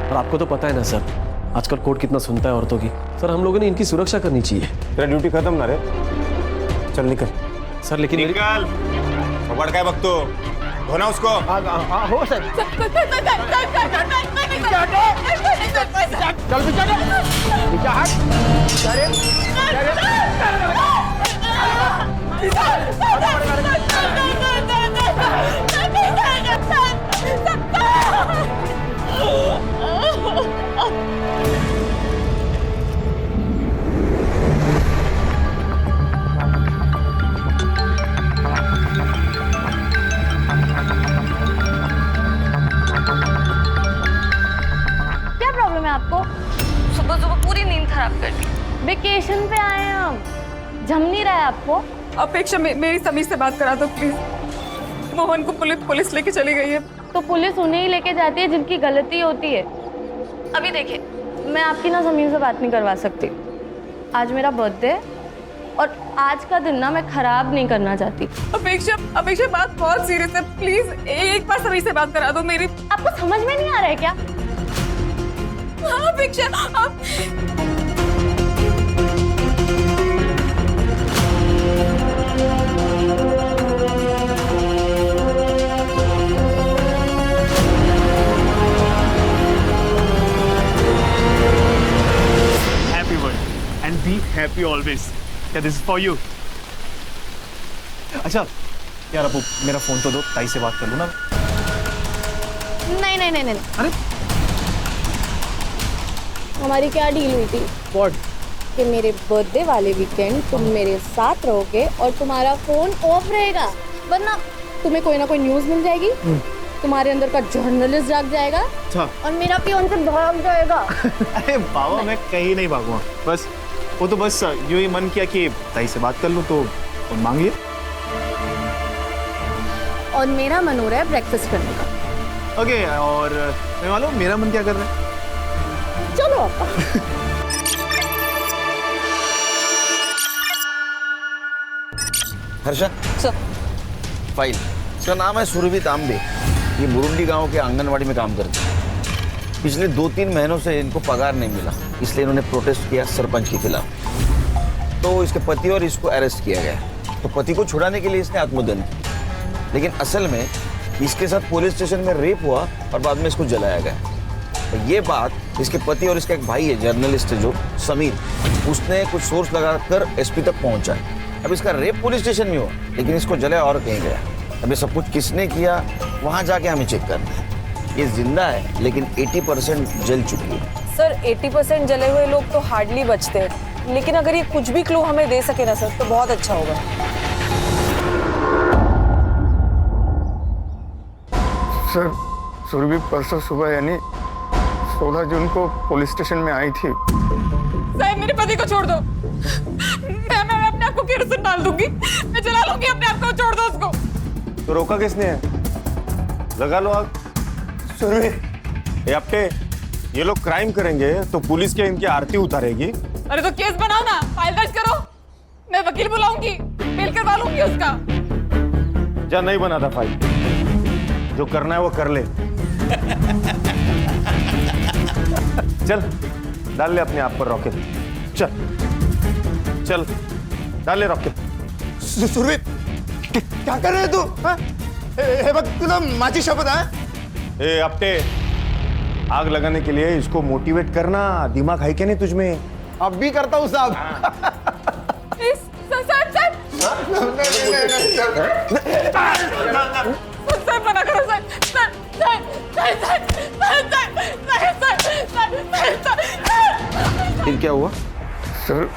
[SPEAKER 11] और आपको तो पता है ना सर, आजकल कोर्ट कितना सुनता है औरतों की। सर हम लोगों ने इनकी सुरक्षा करनी चाहिए।
[SPEAKER 12] तेरा ड्यूटी खत्म ना रे, चल निकल।
[SPEAKER 11] सर लेकिन
[SPEAKER 12] निकल, पकड़ के बकतो, धोना उसको।
[SPEAKER 11] हो सर।
[SPEAKER 6] चल
[SPEAKER 11] पीछे हट।
[SPEAKER 7] क्या प्रॉब्लम है आपको?
[SPEAKER 3] सुबह सुबह पूरी नींद खराब कर दी।
[SPEAKER 7] वेकेशन पे आए हैं हम, जम नहीं रहा है आपको?
[SPEAKER 6] अपेक्षा मेरी समीर से बात करा दो प्लीज। मोहन को पुलिस लेके चली गई है।
[SPEAKER 7] तो पुलिस उन्हें ही लेके जाती है जिनकी गलती होती है। अभी देखिए, मैं आपकी ना समीर से बात नहीं करवा सकती। आज मेरा बर्थडे है और आज का दिन ना मैं खराब नहीं करना चाहती।
[SPEAKER 6] अपेक्षा बात बहुत सीरियस है, प्लीज एक बार समीर से बात करा दो मेरी।
[SPEAKER 7] आपको समझ में नहीं आ रहा है क्या?
[SPEAKER 6] हाँ अपेक्षा, आप
[SPEAKER 13] Happy birthday and be happy always. Yeah, this is for you. अच्छा यार, अब मेरा फोन तो दो, ताई से बात कर लूँ ना।
[SPEAKER 7] नहीं नहीं नहीं नहीं।
[SPEAKER 13] अरे
[SPEAKER 7] हमारी क्या डील हुई थी?
[SPEAKER 13] व्हाट?
[SPEAKER 7] कि मेरे बर्थडे वाले वीकेंड तुम मेरे साथ रहोगे और तुम्हारा फोन ऑफ रहेगा, वरना तुम्हें कोई ना कोई न्यूज मिल जाएगी, तुम्हारे अंदर का जर्नलिस्ट जाग जाएगा और मेरा पियोन से भाग जाएगा।
[SPEAKER 13] अरे बाबा, मैं कहीं नहीं भागूंगा। बस वो तो बस यूं ही मन किया कि ताई से बात कर लूं तो फोन मांग लिया।
[SPEAKER 7] और मेरा मन हो रहा है ब्रेकफास्ट करने का।
[SPEAKER 13] ओके, और मैं मालूम मेरा मन क्या कर रहा है।
[SPEAKER 7] चलो
[SPEAKER 14] हर्षा सर, फाइल, इसका नाम है सुरभि तांबे। ये बुरुंडी गांव के आंगनवाड़ी में काम करते हैं। पिछले 2-3 महीनों से इनको पगार नहीं मिला, इसलिए इन्होंने प्रोटेस्ट किया सरपंच के खिलाफ। तो इसके पति और इसको अरेस्ट किया गया। तो पति को छुड़ाने के लिए इसने आत्मदहन किया, लेकिन असल में इसके साथ पुलिस स्टेशन में रेप हुआ और बाद में इसको जलाया गया। तो ये बात इसके पति और इसका एक भाई है, जर्नलिस्ट है जो समीर, उसने कुछ सोर्स लगाकर एसपी तक पहुंचा है। अब इसका रेप पुलिस स्टेशन में हुआ, लेकिन इसको जलाया और कहीं गया। अब ये सब कुछ किसने किया, वहां जाके हमें चेक करना है। ये जिंदा है, लेकिन 80% जल चुकी है।
[SPEAKER 8] सर 80% जले हुए लोग तो हार्डली बचते हैं, लेकिन अगर ये कुछ भी क्लू हमें दे सके ना सर, तो बहुत अच्छा होगा।
[SPEAKER 4] सर, सुरभि परसों सुबह यानी 16 जून को पुलिस स्टेशन में आई थी।
[SPEAKER 8] साहब मेरे पति को छोड़ दो। मैं अपने आप को केरोसिन डाल दूंगी, मैं जला लूंगी अपने आप को, छोड़ दो उसको।
[SPEAKER 12] तो रोका किसने है? लगा लो आग। सुरभि, ये आपके ये लोग क्राइम करेंगे तो पुलिस क्या इनकी आरती उतारेगी?
[SPEAKER 8] अरे तो केस बनाओ ना, फाइल दर्ज करो, मैं वकील बुलाऊंगी, मेल करवा लूंगी उसका।
[SPEAKER 12] जा, नहीं बना था फाइल, जो करना है वो कर ले। चल डाल ले अपने आप पर रॉकेट, चल चल डाल ले रॉकेट।
[SPEAKER 13] सुरभि, क्या कर रहे है तू? हे बघ, तुला माझी शपथ है।
[SPEAKER 12] ए अपटे, आग लगाने के लिए इसको मोटिवेट करना, दिमाग है क्या नहीं तुझमें?
[SPEAKER 13] अब भी करता हूँ साहब।
[SPEAKER 8] सर मना करो सर,
[SPEAKER 14] फिर क्या हुआ?
[SPEAKER 13] सर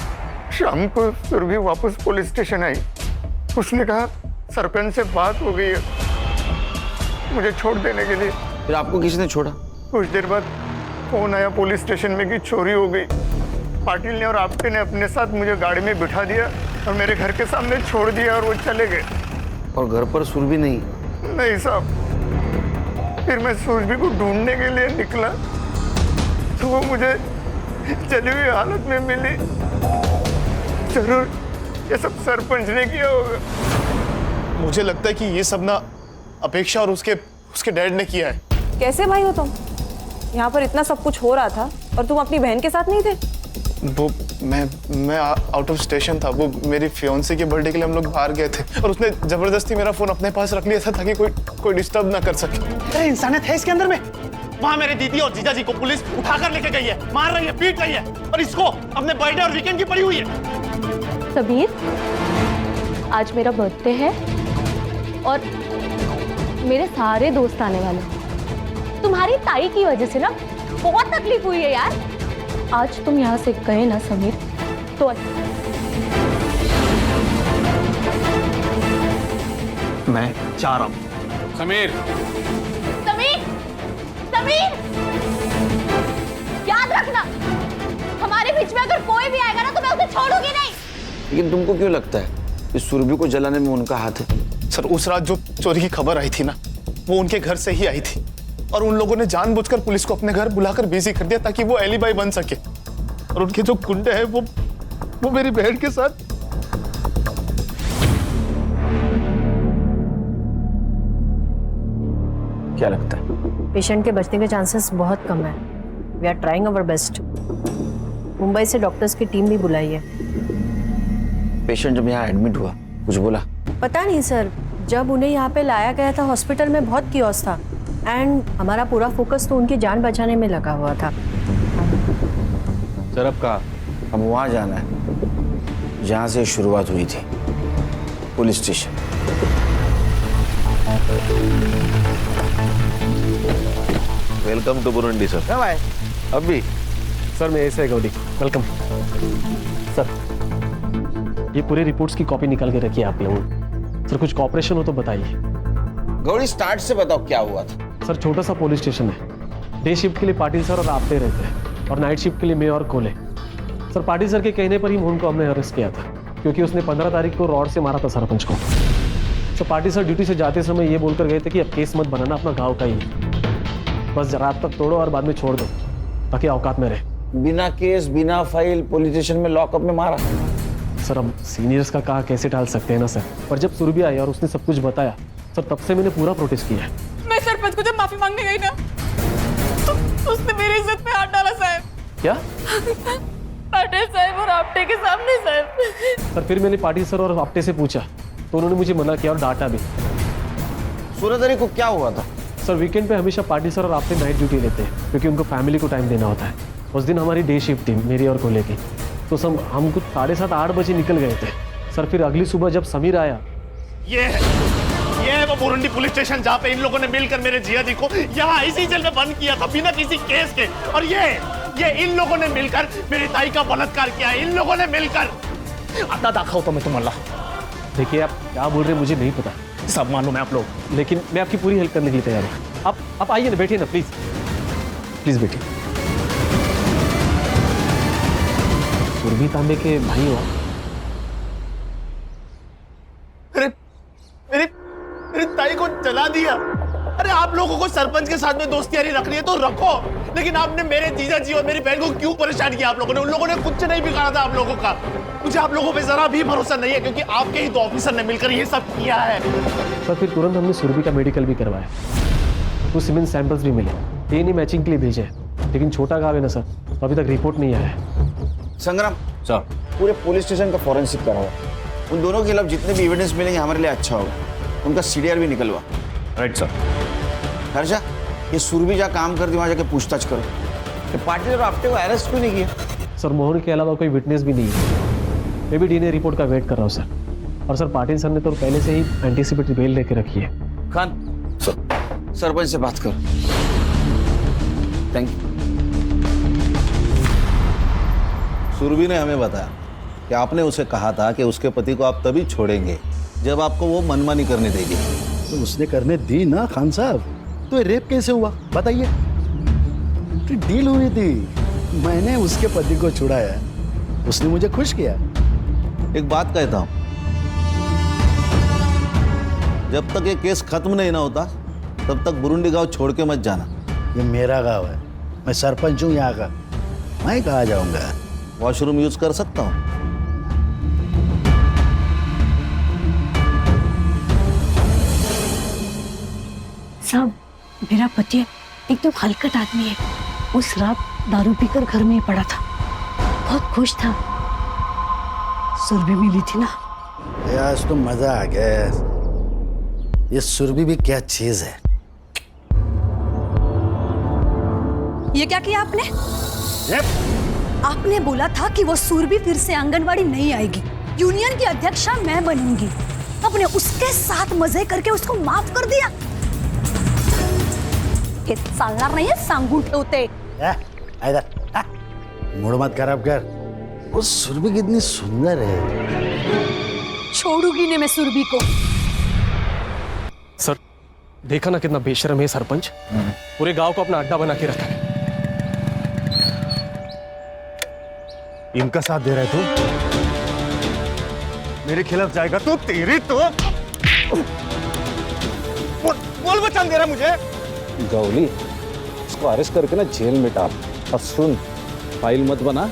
[SPEAKER 13] शाम को सुरभि वापस पुलिस स्टेशन आई, उसने कहा सरपंच से बात हो गई है मुझे छोड़ देने के लिए।
[SPEAKER 14] फिर आपको किसने छोड़ा?
[SPEAKER 13] कुछ देर बाद फोन आया पुलिस स्टेशन में कि चोरी हो गई। पाटिल ने और आपटे ने अपने साथ मुझे गाड़ी में बिठा दिया और मेरे घर के सामने छोड़ दिया और वो चले गए।
[SPEAKER 14] और घर पर सुरभि नहीं?
[SPEAKER 13] नहीं साहब। फिर मैं सुरभि को ढूंढने के लिए निकला तो वो मुझे जली हुई हालत में मिली। जरूर ये सब सरपंच ने किया होगा।
[SPEAKER 15] मुझे लगता है कि ये सब ना अपेक्षा और उसके डैड ने किया है।
[SPEAKER 8] कैसे भाई हो तुम? यहाँ पर इतना सब कुछ हो रहा था और तुम अपनी बहन के साथ नहीं थे?
[SPEAKER 15] वो मैं आउट ऑफ स्टेशन था। वो मेरी फियांसे के बर्थडे के लिए हम लोग बाहर गए थे और उसने जबरदस्ती मेरा फोन अपने पास रख लिया था ताकि कोई डिस्टर्ब ना कर सके।
[SPEAKER 13] अरे इंसानियत है इसके अंदर में। वहाँ मेरे दीदी और जीजा जी को पुलिस उठाकर लेके गई है, मार रही है, पीट रही है और इसको अपने बर्थडे और वीकेंड की पड़ी हुई है।
[SPEAKER 7] सबीर, आज मेरा बर्थडे है और मेरे सारे दोस्त आने वाले हैं। तुम्हारी ताई की वजह से ना बहुत तकलीफ हुई है यार। आज तुम यहाँ से गए ना समीर तो
[SPEAKER 13] मैं चाह रहा हूँ।
[SPEAKER 15] समीर,
[SPEAKER 7] समीर, समीर, याद रखना हमारे बीच में अगर कोई भी आएगा ना तो मैं उसे छोड़ूंगी नहीं।
[SPEAKER 14] लेकिन तुमको क्यों लगता है इस सुरभि को जलाने में उनका हाथ है?
[SPEAKER 15] सर उस रात जो चोरी की खबर आई थी ना, वो उनके घर से ही आई थी और उन लोगों ने जानबूझकर पुलिस को अपने घर बुलाकर बिजी कर दिया ताकि वो एलिबाई बन सके। और उनके जो गुंडे हैं वो मेरी बहन के साथ।
[SPEAKER 14] क्या लगता है?
[SPEAKER 16] पेशेंट के बचने के चांसेस बहुत कम है। We are trying our best. Mumbai से डॉक्टर्स की टीम भी बुलाई है।
[SPEAKER 14] पेशेंट जब यहाँ एडमिट हुआ कुछ बोला?
[SPEAKER 16] पता नहीं सर, जब उन्हें यहाँ पे लाया गया था हॉस्पिटल में बहुत कियोस था एंड हमारा पूरा फोकस तो उनकी जान बचाने में लगा हुआ था।
[SPEAKER 14] सर अब कहाँ? हम वहाँ जाना है जहाँ से शुरुआत हुई थी, police station. Welcome to Burundi sir.
[SPEAKER 11] कब आए?
[SPEAKER 14] अभी
[SPEAKER 11] सर मैं ऐसे गौरी, वेलकम सर। ये पूरी रिपोर्ट्स की कॉपी निकाल के रखिए आप लोगों। सर कुछ कॉपरेशन हो तो बताइए।
[SPEAKER 14] गौरी स्टार्ट से बताओ क्या हुआ था?
[SPEAKER 11] सर छोटा सा पुलिस स्टेशन है। डे शिफ्ट के लिए पाटिल सर और आपटे रहते हैं और नाइट शिफ्ट के लिए मैं और कोले। सर पाटिल सर के कहने पर ही मोहन को हमने अरेस्ट किया था क्योंकि उसने 15 तारीख को रॉड से मारा था सरपंच को। सर पाटिल सर ड्यूटी से जाते समय ये बोलकर गए थे कि अब केस मत बनाना, अपना गाँव का ही है, बस रात तक तोड़ो और बाद में छोड़ दो ताकि औकात में रहे।
[SPEAKER 14] बिना केस बिना फाइल पुलिस स्टेशन में लॉकअप में मारा?
[SPEAKER 11] सर अब सीनियर्स का कहा कैसे टाल सकते हैं ना सर। पर जब सुरभि आई और उसने सब कुछ बताया सर, तब से मैंने पूरा प्रोटेस्ट किया है।
[SPEAKER 8] मैं सरपंच को जब माफी मांगने गई ना तो उसने मेरी इज्जत पे हाथ डाला साहब।
[SPEAKER 11] क्या?
[SPEAKER 8] पाटिल साहब और आपटे के सामने साहब।
[SPEAKER 11] सर फिर मैंने पाटिल सर और आपटे से पूछा तो उन्होंने मुझे मना किया और डांटा भी।
[SPEAKER 14] 16 तारीख को क्या हुआ था?
[SPEAKER 11] सर वीकेंड पे हमेशा पाटिल सर और आपटे नाइट ड्यूटी लेते हैं क्योंकि उनको फैमिली को टाइम देना होता है। उस दिन हमारी डे शिफ्ट थी, मेरी और कोले की, तो सब हम कुछ 7:30-8 बजे निकल गए थे। सर फिर अगली सुबह जब समीर आया,
[SPEAKER 13] ये है वो बुरुंडी पुलिस स्टेशन जहाँ पे इन लोगों ने मिलकर मेरे जिया जी को यहाँ इसी जेल में बंद किया था बिना किसी केस के। और ये इन लोगों ने मिलकर मेरी ताई का बलात्कार किया। इन लोगों ने मिलकर। आता दाखवतो मैं तुम्हाला।
[SPEAKER 11] देखिए आप क्या बोल रहे हैं मुझे नहीं पता,
[SPEAKER 13] सब मालूम है आप लोग,
[SPEAKER 11] लेकिन मैं आपकी पूरी हेल्प करने के लिए तैयार हूँ। आप आइए ना, बैठिए ना प्लीज, प्लीज बैठिए। सुरभि तांबे के भाई हो?
[SPEAKER 13] अरे मेरी मेरी ताई को जला दिया। अरे आप लोगों को सरपंच के साथ में दोस्ती यारी रखनी है तो रखो, लेकिन आपने मेरे जीजा जी और मेरी बहन को क्यों परेशान किया? आप लोगों ने, उन लोगों ने कुछ नहीं बिगाड़ा था आप लोगों का। मुझे आप लोगों पे जरा भी भरोसा नहीं है, क्योंकि आपके ही दो ऑफिसर ने मिलकर ये सब किया है।
[SPEAKER 11] सर फिर तुरंत हमने सुरभि का मेडिकल भी करवाया, कुछ सीमेंट सैंपल्स भी मिले, डीएनए मैचिंग के लिए भेजे, लेकिन छोटा घाव है ना सर, तो अभी तक रिपोर्ट नहीं आया है।
[SPEAKER 14] संग्राम सर, पूरे पुलिस स्टेशन का फॉरेंसिक कराओ। उन दोनों के खिलाफ जितने भी एविडेंस मिलेंगे हमारे लिए अच्छा होगा। उनका सीडीआर भी निकलवा।
[SPEAKER 12] Right sir.
[SPEAKER 14] हर्षा, ये सुरभि जहाँ काम करती वहाँ जाके पूछताछ करो। ये पाटिल और आपटे को अरेस्ट क्यों नहीं किया?
[SPEAKER 11] सर मोहन के अलावा कोई विटनेस भी नहीं है। मैं भी डीएनए रिपोर्ट का वेट कर रहा हूँ सर। और सर पाटिल सर ने तो पहले से ही एंटीसिपेटरी बेल लेके रखी है।
[SPEAKER 14] खान सर, सरपंच से बात करो। Thank you.
[SPEAKER 17] सुरभि ने हमें बताया कि आपने उसे कहा था कि उसके पति को आप तभी छोड़ेंगे जब आपको वो मनमानी करने देगी।
[SPEAKER 2] तो उसने करने दी ना खान साहब। तो ये रेप कैसे हुआ बताइए? तो डील हुई थी, मैंने उसके पति को छुड़ाया, उसने मुझे खुश किया।
[SPEAKER 17] एक बात कहता हूं, जब तक ये केस खत्म नहीं ना होता तब तक बुरुंडी गांव छोड़ के मत जाना।
[SPEAKER 2] ये मेरा गांव है, मैं सरपंच हूँ यहाँ का, मैं कहाँ जाऊंगा?
[SPEAKER 17] वॉशरूम यूज कर सकता हूँ?
[SPEAKER 6] साहब, मेरा पति एकदम हलकट आदमी है। उस रात दारू पीकर घर में ही पड़ा था, बहुत खुश था। सुरभि मिली थी ना।
[SPEAKER 2] आज तो मजा आ गया। ये सुरभि भी क्या चीज है।
[SPEAKER 16] ये क्या किया आपने? आपने बोला था कि वो सुरभि फिर से आंगनवाड़ी नहीं आएगी, यूनियन की अध्यक्षा मैं बनूंगी। आपने उसके साथ मजे करके उसको माफ कर दिया। हे चालणार नाही, सांगून ठेवते।
[SPEAKER 2] मूड मत खराब कर। वो सुरभि कितनी सुंदर है।
[SPEAKER 16] छोड़ूंगी नहीं मैं सुरभि को।
[SPEAKER 11] सर देखा ना कितना बेशर्म है सरपंच, पूरे गांव को अपना अड्डा बना के रखा है।
[SPEAKER 12] इनका साथ दे रहा है तू? मेरे खिलाफ जाएगा तो तेरी तो बोल बचान दे रहा मुझे।
[SPEAKER 17] गौली, इसको अरेस्ट करके ना जेल में डाल। और सुन, फाइल मत बना,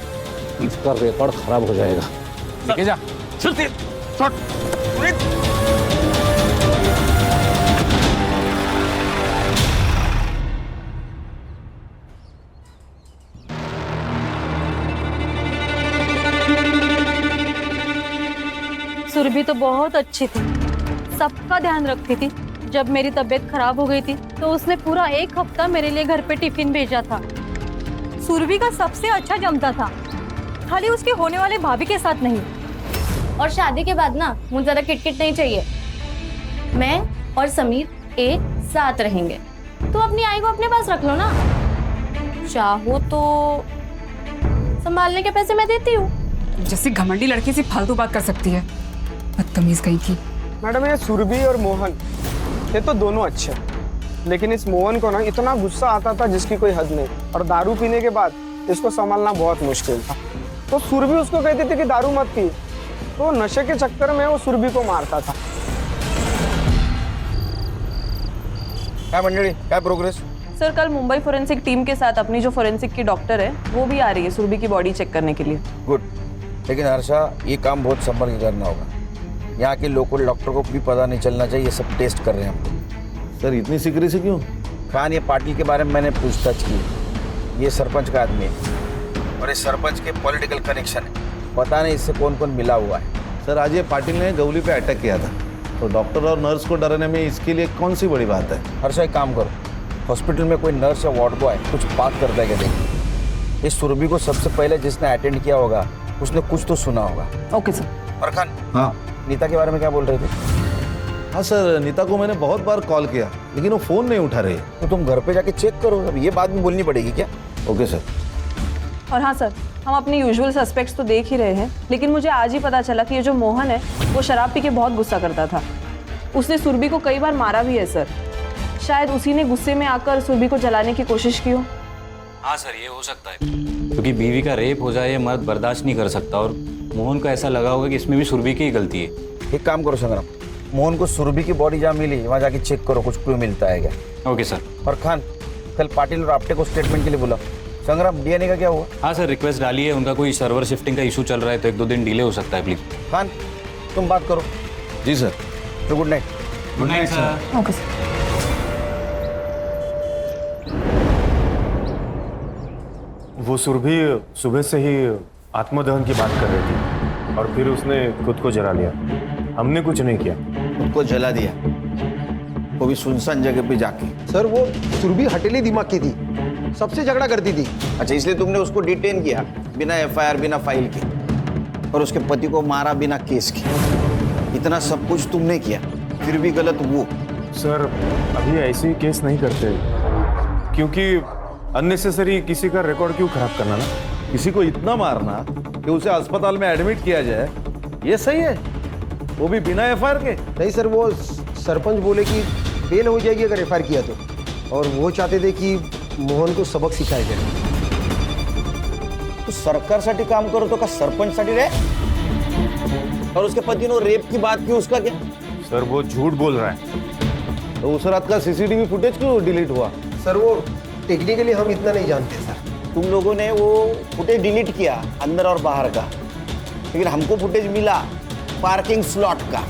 [SPEAKER 17] इसका रिकॉर्ड खराब हो जाएगा।
[SPEAKER 11] लेके जा।
[SPEAKER 16] सुरभि तो बहुत अच्छी थी, सबका ध्यान रखती थी। जब मेरी तबीयत खराब हो गई थी तो उसने पूरा 1 हफ्ता मेरे लिए घर पे टिफिन भेजा था। सुरभि का सबसे अच्छा जमता था, खाली उसके होने वाले भाभी के साथ नहीं।
[SPEAKER 7] और शादी के बाद ना मुझे ज्यादा किटकिट नहीं चाहिए। मैं और समीर एक साथ रहेंगे। तो अपनी आई को अपने पास रख लो ना, चाहो तो संभालने के पैसे मैं देती हूँ।
[SPEAKER 8] जैसी घमंडी लड़की से फालतू बात कर सकती है, बदतमीज कहीं की।
[SPEAKER 9] मैडम, ये सुरभि और मोहन ये तो दोनों अच्छे, लेकिन इस मोहन को ना इतना गुस्सा आता था जिसकी कोई हद नहीं। और दारू पीने के बाद इसको संभालना बहुत मुश्किल था। तो सुरभि उसको कहती थी कि दारू मत पी, तो नशे के चक्कर में वो सुरभि को मारता था।
[SPEAKER 14] क्या मंडली, क्या प्रोग्रेस?
[SPEAKER 18] सर कल मुंबई फोरेंसिक टीम के साथ अपनी जो फोरेंसिक की डॉक्टर है वो भी आ रही है सुरभि की बॉडी चेक करने के लिए।
[SPEAKER 14] गुड, लेकिन हर्षा ये काम बहुत संभल के करना होगा। यहाँ के लोकल डॉक्टर को भी पता नहीं चलना चाहिए ये सब टेस्ट कर रहे हैं हम।
[SPEAKER 17] सर इतनी सिकरी से क्यों?
[SPEAKER 14] खान, ये पाटिल के बारे में मैंने पूछताछ की। ये सरपंच का आदमी है और इस सरपंच के पॉलिटिकल कनेक्शन है। पता नहीं इससे कौन कौन मिला हुआ है।
[SPEAKER 17] सर आज ये पाटिल ने गौली पे अटैक किया था, तो डॉक्टर और नर्स को डराने में इसके लिए कौन सी बड़ी बात है?
[SPEAKER 14] हर्षा एक काम करो, हॉस्पिटल में कोई नर्स या वार्ड बॉय कुछ बात करता है क्या देखिए। इस सुरभि को सबसे पहले जिसने अटेंड किया होगा उसने कुछ तो सुना होगा।
[SPEAKER 18] Okay sir.
[SPEAKER 14] और खान,
[SPEAKER 17] हाँ
[SPEAKER 14] नीता के बारे में क्या बोल रहे थे?
[SPEAKER 17] हाँ सर, नीता को मैंने बहुत बार कॉल किया लेकिन वो फोन नहीं उठा रही।
[SPEAKER 14] तो तुम घर पे जाके चेक करो, अब ये बात भी बोलनी पड़ेगी क्या?
[SPEAKER 17] Okay sir.
[SPEAKER 18] और हाँ सर, हम अपने यूजुअल सस्पेक्ट्स तो देख ही रहे हैं, लेकिन मुझे आज ही पता चला कि ये जो मोहन है वो शराब पी के बहुत गुस्सा करता था। उसने सुरभि को कई बार मारा भी है सर। शायद उसी ने गुस्से में आकर सुरभि को जलाने की कोशिश की हो।
[SPEAKER 19] हाँ सर, ये हो सकता है। क्योंकि बीवी का रेप हो जाए ये मर्द बर्दाश्त नहीं कर सकता, और मोहन को ऐसा लगा होगा कि इसमें भी सुरभि की ही गलती है।
[SPEAKER 14] एक काम करो संग्राम, मोहन को सुरभि की बॉडी जहाँ मिली वहाँ जाके चेक करो, कुछ क्लू मिलता है क्या।
[SPEAKER 19] Okay sir.
[SPEAKER 14] और खान, कल पाटिल और आपटे को स्टेटमेंट के लिए बुला। संग्राम, डीएनए का क्या हुआ?
[SPEAKER 19] हाँ सर, रिक्वेस्ट डाली है, उनका कोई सर्वर शिफ्टिंग का इशू चल रहा है, तो 1-2 दिन डिले हो सकता है, प्लीज।
[SPEAKER 14] खान, तुम बात करो।
[SPEAKER 2] जी सर।
[SPEAKER 14] तो good night.
[SPEAKER 19] Good night sir.
[SPEAKER 3] Okay sir.
[SPEAKER 12] वो सुरभि सुबह से ही आत्मदहन की बात कर रही थी और फिर उसने खुद को जला लिया। हमने कुछ नहीं किया।
[SPEAKER 14] खुद को जला दिया, वो भी सुनसान जगह पे जाके।
[SPEAKER 20] सर वो सुरभि हटेली दिमाग की थी, सबसे झगड़ा करती थी।
[SPEAKER 14] अच्छा, इसलिए तुमने उसको डिटेन किया बिना एफआईआर, बिना फाइल के, और उसके पति को मारा बिना केस के। इतना सब कुछ तुमने किया, फिर भी गलत वो।
[SPEAKER 12] सर अभी ऐसे ही केस नहीं करते, क्योंकि अननेसेसरी किसी का रिकॉर्ड क्यों खराब करना ना।
[SPEAKER 21] किसी को इतना मारना कि उसे अस्पताल में एडमिट किया जाए, ये सही है? वो भी बिना एफआईआर के?
[SPEAKER 20] नहीं सर, वो सरपंच बोले कि बेल हो जाएगी अगर एफआईआर किया तो, और वो चाहते थे कि मोहन को सबक सिखाया जाए।
[SPEAKER 14] तो सरकारसाठी काम करो तो का सरपंचसाठी रे? और उसके पति ने रेप की बात की, उसका क्या?
[SPEAKER 12] सर वो झूठ बोल रहा है।
[SPEAKER 21] तो उस रात का सीसीटीवी फुटेज क्यों डिलीट हुआ?
[SPEAKER 20] सर वो टेक्निकली हम इतना नहीं जानते सर।
[SPEAKER 14] तुम लोगों ने वो फुटेज डिलीट किया अंदर और बाहर का, लेकिन हमको फुटेज मिला पार्किंग स्लॉट का।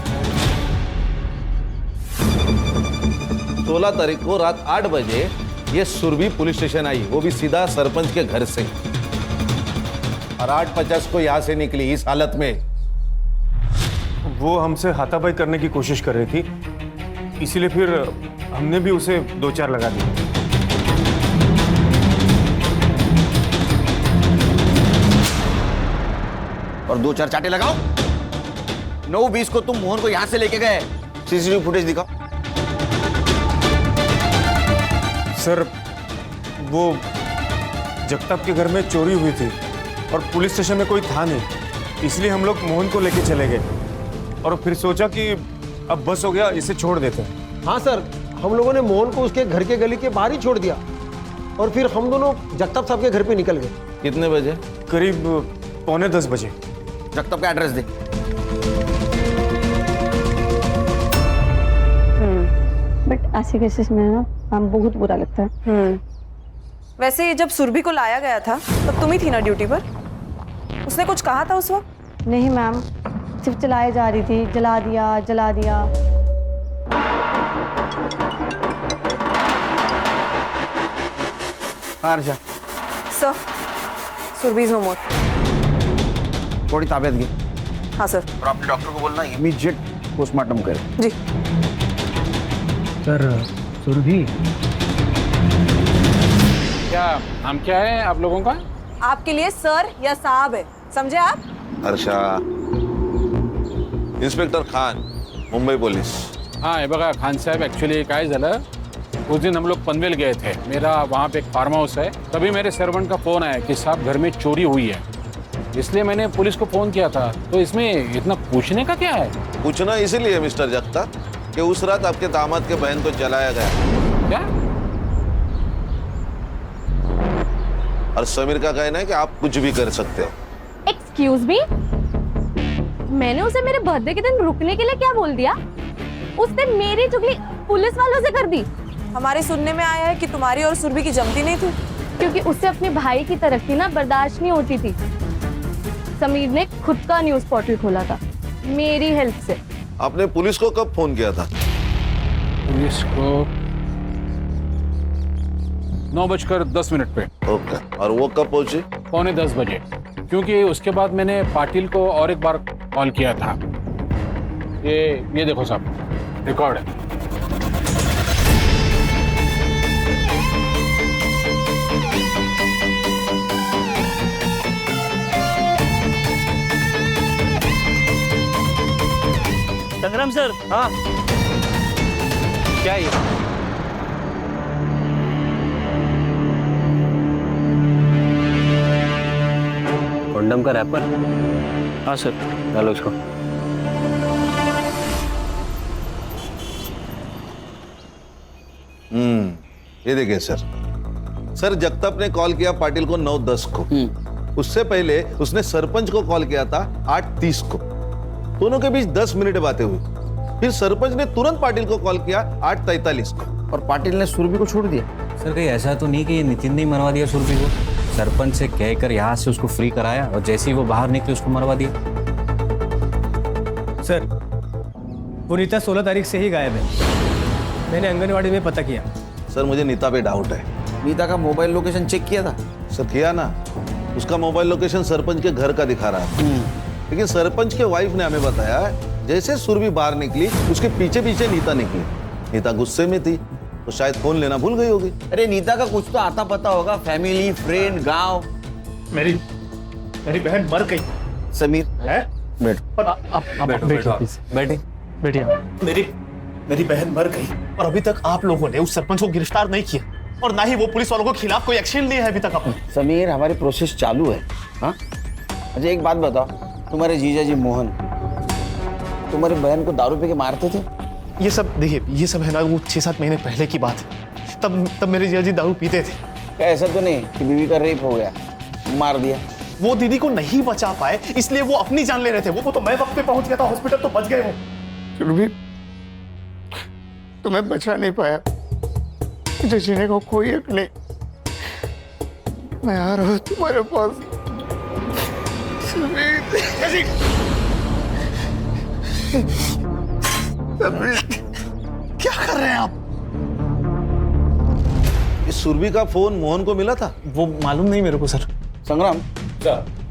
[SPEAKER 21] 16 तारीख को रात 8 बजे ये सुरभि पुलिस स्टेशन आई, वो भी सीधा सरपंच के घर से, और 8:50 को यहां से निकली इस हालत में।
[SPEAKER 12] वो हमसे हाथापाई करने की कोशिश कर रही थी, इसीलिए फिर हमने भी उसे 2-4 लगा दिए।
[SPEAKER 14] और 2-4 चाटे लगाओ। 9:20 को तुम मोहन को यहां से लेके गए, सीसीटीवी फुटेज दिखाओ।
[SPEAKER 12] सर वो जगताप के घर में चोरी हुई थी और पुलिस स्टेशन में कोई था नहीं, इसलिए हम लोग मोहन को लेके चले गए और फिर सोचा कि अब बस हो गया, इसे छोड़ देते हैं।
[SPEAKER 20] हाँ सर, हम लोगों ने मोहन को उसके घर के गली के बाहर ही छोड़ दिया, और फिर हम दोनों जगताप साहब के घर पे निकल गए।
[SPEAKER 21] कितने बजे?
[SPEAKER 12] करीब 9:45 बजे।
[SPEAKER 14] जगताप का एड्रेस दे।
[SPEAKER 22] बट ऐसे केसेस में ना हम बहुत बुरा लगता है।
[SPEAKER 18] वैसे जब सुरभि को लाया गया था तब तुम ही थी ना ड्यूटी पर? उसने कुछ कहा था उस वक्त?
[SPEAKER 22] नहीं मैम, सिर्फ चलाए जा रही थी, जला दिया जला दिया।
[SPEAKER 14] अर्षा
[SPEAKER 18] सर, सुरभि इज नो मोर।
[SPEAKER 14] थोड़ी ताबियत गई।
[SPEAKER 18] हाँ सर।
[SPEAKER 14] और आपने डॉक्टर को बोलना इमीडिएट पोस्टमार्टम करे।
[SPEAKER 18] जी
[SPEAKER 5] सर। सुरभि,
[SPEAKER 17] क्या नाम क्या है आप लोगों का?
[SPEAKER 18] आपके लिए सर या साहब है, समझे आप?
[SPEAKER 21] Harsha, inspector Khan, Mumbai police.
[SPEAKER 17] हाँ, हे बघा खान साहब, ॲक्च्युली काय झालं, उस दिन हम लोग पनवेल गए थे, मेरा वहाँ पे एक फार्म हाउस है, तभी मेरे सर्वेंट का फ़ोन आया कि साहब घर में चोरी हुई है, इसलिए मैंने पुलिस को फ़ोन किया था। तो इसमें इतना पूछने का क्या है?
[SPEAKER 21] पूछना इसीलिए मिस्टर जगताप कि उस रात आपके दामाद के बहन को जलाया गया।
[SPEAKER 17] क्या?
[SPEAKER 21] और समीर का कहना है कि आप कुछ भी कर सकते हो।
[SPEAKER 7] एक्सक्यूज मी, मैंने उसे मेरे बर्थडे के दिन रुकने के लिए क्या बोल दिया? उसने मेरी चुगली पुलिस वालों से कर दी।
[SPEAKER 18] हमारे सुनने में आया है कि तुम्हारी और सुरभि की जमती नहीं थी,
[SPEAKER 7] क्योंकि उससे अपने भाई की तरक्की ना बर्दाश्त नहीं होती थी। समीर ने खुद का न्यूज पोर्टल खोला था मेरी हेल्प से।
[SPEAKER 21] आपने पुलिस को कब फोन किया था?
[SPEAKER 17] पुलिस को 9:10 पे।
[SPEAKER 21] ओके, और वो कब पहुंची?
[SPEAKER 17] 9:45 बजे, क्योंकि उसके बाद मैंने पाटिल को और एक बार कॉल किया था। ये देखो साहब, रिकॉर्ड है।
[SPEAKER 23] संग्राम सर। हाँ क्या ये?
[SPEAKER 11] कंडम का रैपर? हाँ सर। डालो इसको।
[SPEAKER 21] ये देखिए सर, सर जगताप ने कॉल किया पाटिल को 9:10 को। उससे पहले उसने सरपंच को कॉल किया था 8:30 को। दोनों के बीच 10 मिनट बातें हुई। फिर सरपंच ने तुरंत पाटिल को कॉल किया 8:43 को।
[SPEAKER 14] और पाटिल ने सुरभि को छोड़ दिया।
[SPEAKER 19] सर कहीं ऐसा तो नहीं कि ये नितिन ने ही मरवा दिया सुरभि को? सरपंच से कहकर यहाँ से उसको फ्री कराया और जैसे ही वो बाहर निकले उसको मरवा दिया।
[SPEAKER 1] सर वो नीता 16 तारीख से ही गायब है। मैंने आंगनवाड़ी में पता किया।
[SPEAKER 21] सर मुझे नीता पे डाउट है।
[SPEAKER 14] नीता का मोबाइल लोकेशन चेक किया था?
[SPEAKER 21] सर किया ना। उसका मोबाइल लोकेशन सरपंच के घर का दिखा रहा था। लेकिन सरपंच के वाइफ ने हमें बताया जैसे सुरभि बाहर निकली उसके पीछे पीछे नीता निकली। नीता गुस्से में थी तो शायद फोन लेना भूल गई होगी।
[SPEAKER 14] अरे नीता का कुछ तो आता पता होगा, फैमिली, फ्रेंड, गांव।
[SPEAKER 15] मेरी बहन मर गई।
[SPEAKER 14] समीर
[SPEAKER 15] है?
[SPEAKER 21] बैठो।
[SPEAKER 19] बैठे
[SPEAKER 11] बैठिए।
[SPEAKER 15] मेरी बहन मर गई और अभी तक आप लोगों ने उस सरपंच को गिरफ्तार नहीं किया और ना ही वो पुलिस वालों के खिलाफ कोई एक्शन लिया है अभी तक आपने।
[SPEAKER 14] समीर हमारी प्रोसेस चालू है। हाँ अच्छा एक बात बताओ, तुम्हारे जीजा जी मोहन तुम्हारी बहन को दारू पी के मारते थे?
[SPEAKER 15] ये सब देखिए, ये सब है ना वो 6-7 महीने पहले की बात है। तब मेरे जीजा जी दारू पीते थे।
[SPEAKER 14] क्या ऐसा तो नहीं कि बीवी का रेप हो गया, मार दिया?
[SPEAKER 15] वो दीदी को नहीं बचा पाए इसलिए वो अपनी जान ले रहे थे। वो तो मैं वक्त पे पहुंच गया था हॉस्पिटल, तो बच गए वो।
[SPEAKER 9] सुरभि तुम्हें बचा नहीं पाया, मुझे जीने को कोई हक नहीं। मैं आ रहा हूँ तुम्हारे पास।
[SPEAKER 15] क्या कर रहे हैं आप?
[SPEAKER 21] इस सुरभि का फोन मोहन को मिला था?
[SPEAKER 15] वो मालूम नहीं मेरे को सर।
[SPEAKER 14] संग्राम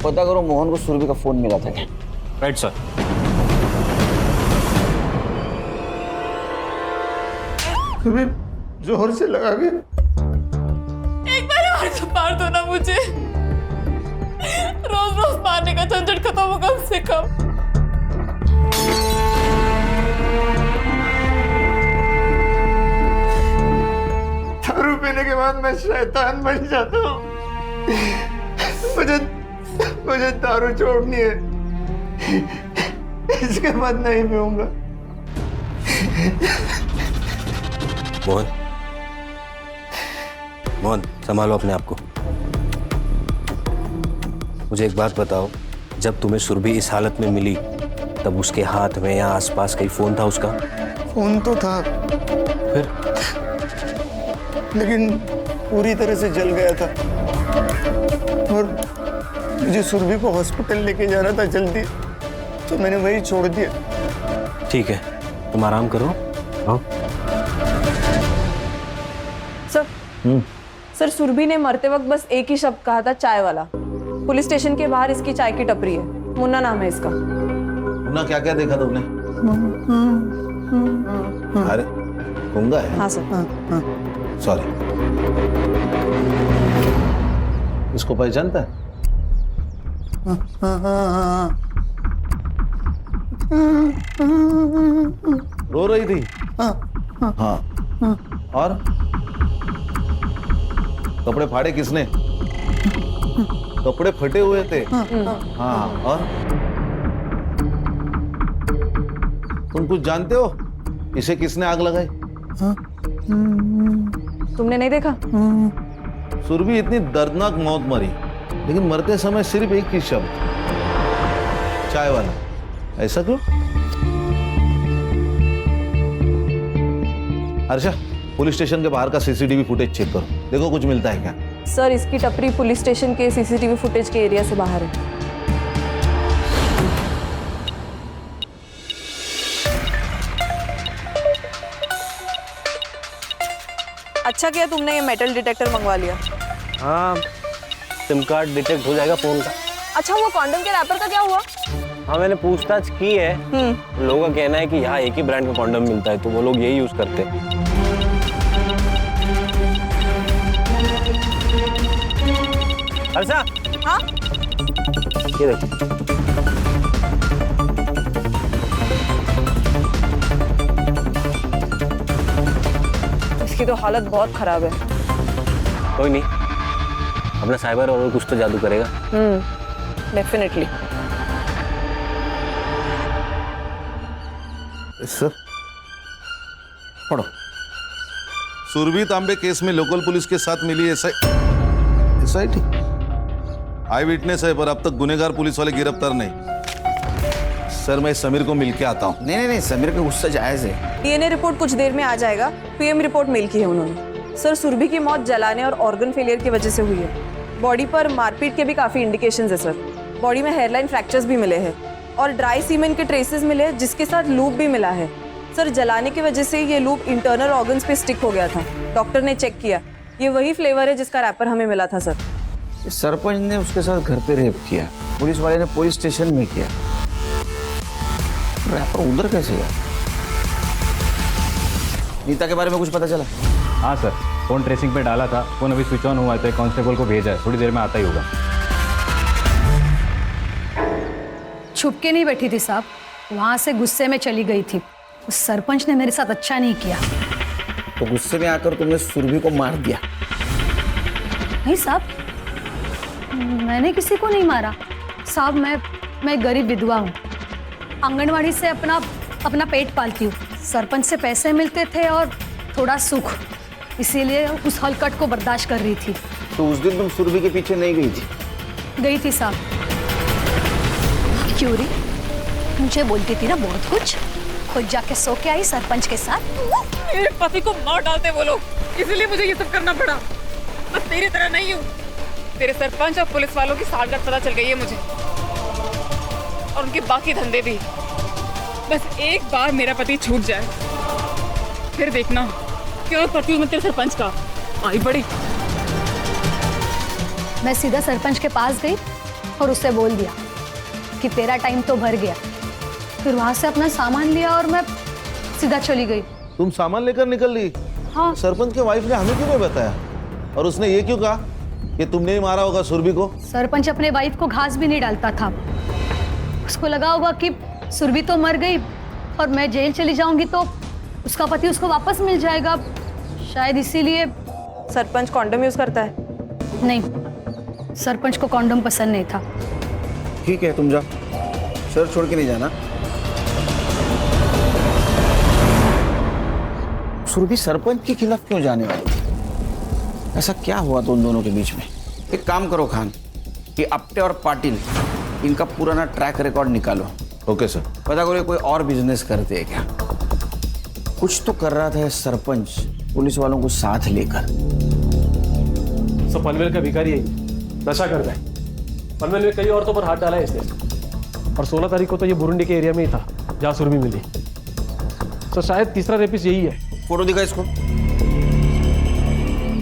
[SPEAKER 14] पता करो मोहन को सुरभि का फोन मिला था क्या?
[SPEAKER 19] Right sir.
[SPEAKER 9] जोर से लगा के
[SPEAKER 8] एक बार और तो मार दो ना मुझे। रोज रोज मारने का झंझट खत्म हो कम से कम।
[SPEAKER 9] दारू पीने के बाद मैं शैतान बन जाता हूँ। मुझे दारू छोड़नी है, इसके बाद नहीं पीऊंगा।
[SPEAKER 19] मोहन संभालो अपने आप को। मुझे एक बात बताओ, जब तुम्हें सुरभि इस हालत में मिली तब उसके हाथ में या आसपास कहीं फोन था उसका?
[SPEAKER 9] फोन तो था,
[SPEAKER 19] फिर?
[SPEAKER 9] लेकिन पूरी तरह से जल गया था और मुझे सुरभि को हॉस्पिटल लेके जाना था जल्दी, तो मैंने वही छोड़ दिया।
[SPEAKER 19] ठीक है, तुम आराम करो। हाँ?
[SPEAKER 18] सर सुरभि ने मरते वक्त बस एक ही शब्द कहा था, चाय वाला। पुलिस स्टेशन के बाहर इसकी चाय की टपरी है, मुन्ना नाम है इसका।
[SPEAKER 21] मुन्ना क्या क्या देखा तुमने? अरे गूंगा है?
[SPEAKER 18] हाँ सर।
[SPEAKER 21] सॉरी। इसको पहचानता है? रो रही थी? हाँ। और कपड़े फाड़े किसने? कपड़े फटे हुए थे। हाँ। और तुम कुछ जानते हो इसे किसने आग लगाई?
[SPEAKER 18] तुमने नहीं देखा?
[SPEAKER 21] सुरभि इतनी दर्दनाक मौत मरी, लेकिन मरते समय सिर्फ एक ही शब्द, चाय वाला। ऐसा क्यों? हर्षा, पुलिस स्टेशन के बाहर का सीसीटीवी फुटेज चेक करो, देखो कुछ मिलता है क्या।
[SPEAKER 18] सर इसकी टपरी पुलिस स्टेशन के सीसीटीवी फुटेज के एरिया से बाहर है। अच्छा किया तुमने ये मेटल डिटेक्टर मंगवा लिया।
[SPEAKER 1] हाँ सिम कार्ड डिटेक्ट हो जाएगा फोन का।
[SPEAKER 18] अच्छा वो कॉन्डम के रैपर का क्या हुआ?
[SPEAKER 1] हाँ मैंने पूछताछ की है। लोगों का कहना है कि यहाँ एक ही ब्रांड का कॉन्डम मिलता है, तो वो लोग यही यूज करते हैं। हर्षा।
[SPEAKER 18] हाँ?
[SPEAKER 1] ये देखो।
[SPEAKER 18] इसकी तो हालत बहुत खराब है।
[SPEAKER 1] कोई नहीं, अपना साइबर और कुछ तो जादू करेगा।
[SPEAKER 18] डेफिनेटली।
[SPEAKER 21] सर पढ़ो। सुरभि तांबे केस में लोकल पुलिस के साथ मिली एसआईटी आई विटनेस है, पर अब तक गुनेगार पुलिस वाले गिरफ्तार नहीं। सर मैं समीर को मिलके आता हूँ।
[SPEAKER 14] नहीं, समीर का गुस्सा जायज है।
[SPEAKER 18] डीएनए रिपोर्ट कुछ देर में आ जाएगा। पीएम रिपोर्ट मेल की है उन्होंने। सर, सुरभि की मौत जलाने और ऑर्गन फेलियर की वजह से हुई है। बॉडी पर मारपीट के भी काफी इंडिकेशंस है सर। बॉडी में हेयरलाइन फ्रैक्चर्स भी मिले हैं और ड्राई सीमेंट के ट्रेसेस मिले हैं, जिसके साथ लूप भी मिला है। सर, जलाने की वजह से ये लूप इंटरनल ऑर्गन्स पे स्टिक हो गया था। डॉक्टर ने चेक किया, ये वही फ्लेवर है जिसका रैपर हमें मिला था सर।
[SPEAKER 14] सरपंच ने उसके साथ घर पे रेप किया, पुलिस वाले ने पुलिस स्टेशन में किया, रैपर उधर कैसे गया? नीता के बारे में कुछ पता चला?
[SPEAKER 19] हाँ सर, फोन ट्रेसिंग पे डाला था, फोन अभी स्विच ऑन हुआ है तो कांस्टेबल को भेजा है, थोड़ी देर में आता ही होगा।
[SPEAKER 3] छुप के नहीं बैठी थी साहब, वहां से गुस्से में चली गई थी। उस सरपंच ने मेरे साथ अच्छा नहीं किया।
[SPEAKER 14] तो गुस्से में आकर तुमने सुरभि को मार दिया?
[SPEAKER 3] नहीं साहब, मैंने किसी को नहीं मारा साहब। मैं गरीब विधवा हूँ, आंगनवाड़ी से अपना पेट पालती हूँ। सरपंच से पैसे मिलते थे और थोड़ा सुख, इसीलिए उस हलकट को बर्दाश्त कर रही थी।
[SPEAKER 14] तो उस दिन तुम सुरभि के पीछे नहीं गई थी?
[SPEAKER 3] गई थी साहब।
[SPEAKER 4] क्यों री? मुझे बोलती थी ना बहुत कुछ, खुद जाके सो के आई सरपंच के साथ।
[SPEAKER 8] मेरे पति को मार डालते वो लोग, इसीलिए मुझे ये सब करना पड़ा। मैं तेरी तरह नहीं हूँ। तेरे सरपंच और पुलिस वालों की सालगर्द पता चल गई है मुझे, और उनके बाकी धंधे भी। बस एक बार मेरा पति छूट जाए, फिर देखना क्या करती हूँ मैं तेरे सरपंच का। आई बड़ी।
[SPEAKER 3] मैं सीधा सरपंच के पास गई और उससे बोल दिया कि तेरा टाइम तो भर गया। फिर वहां से अपना सामान लिया और मैं सीधा चली गई।
[SPEAKER 21] तुम सामान लेकर निकल ली?
[SPEAKER 3] हाँ।
[SPEAKER 21] सरपंच के वाइफ ने हमें क्यों नहीं बताया? और उसने ये क्यों कहा कि तुमने ही मारा होगा सुरभि को?
[SPEAKER 3] सरपंच अपने वाइफ को घास भी नहीं डालता था। उसको लगा होगा कि सुरभि तो मर गई और मैं जेल चली जाऊंगी तो उसका पति उसको वापस मिल जाएगा, शायद इसीलिए।
[SPEAKER 18] सरपंच कॉन्डम यूज करता है?
[SPEAKER 3] नहीं, सरपंच को कॉन्डम पसंद नहीं था।
[SPEAKER 14] ठीक है, तुम जाओ, सर छोड़ के नहीं जाना। सुरभि सरपंच के खिलाफ क्यों जाने वाली थी? ऐसा क्या हुआ तो उन दोनों के बीच में? एक काम करो खान, कि अपटे और पाटिल इनका पुराना ट्रैक रिकॉर्ड निकालो।
[SPEAKER 21] Okay sir.
[SPEAKER 14] पता करो कोई और बिजनेस करते हैं क्या? कुछ तो कर रहा था सरपंच पुलिस वालों को साथ लेकर।
[SPEAKER 11] सब पनवेल का भिखारी है, नशा करता है। पनवेल में कई औरतों पर हाथ डाला है इसने, और 16 तारीख को तो ये बुरुंडी के एरिया में ही था जहाँ सुरभि मिली। तो शायद तीसरा रेपिस्ट यही है।
[SPEAKER 14] फोटो दिखा इसको,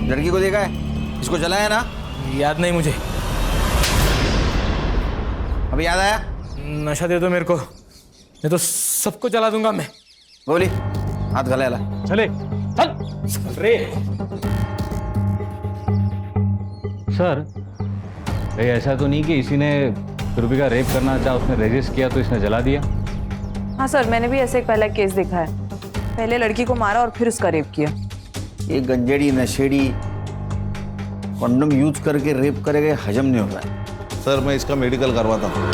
[SPEAKER 14] लड़की को देखा है? इसको जलाया ना?
[SPEAKER 23] याद नहीं मुझे।
[SPEAKER 14] अभी याद आया?
[SPEAKER 23] नशा दे दो मेरे को, नहीं तो सबको जला दूंगा मैं।
[SPEAKER 14] बोली हाथ गला ला।
[SPEAKER 11] चले चल रे।
[SPEAKER 19] सर कहीं ऐसा तो नहीं कि इसी ने सुरभि का रेप करना चाहा, उसने रेजिस्ट किया तो इसने जला दिया?
[SPEAKER 18] हाँ सर, मैंने भी ऐसे एक पहला केस देखा है। पहले लड़की को मारा और फिर उसका रेप किया।
[SPEAKER 14] ये गंजेड़ी नशेड़ी कॉन्डम यूज करके रेप करेगा, हजम नहीं होगा।
[SPEAKER 21] सर मैं इसका मेडिकल करवाता हूँ।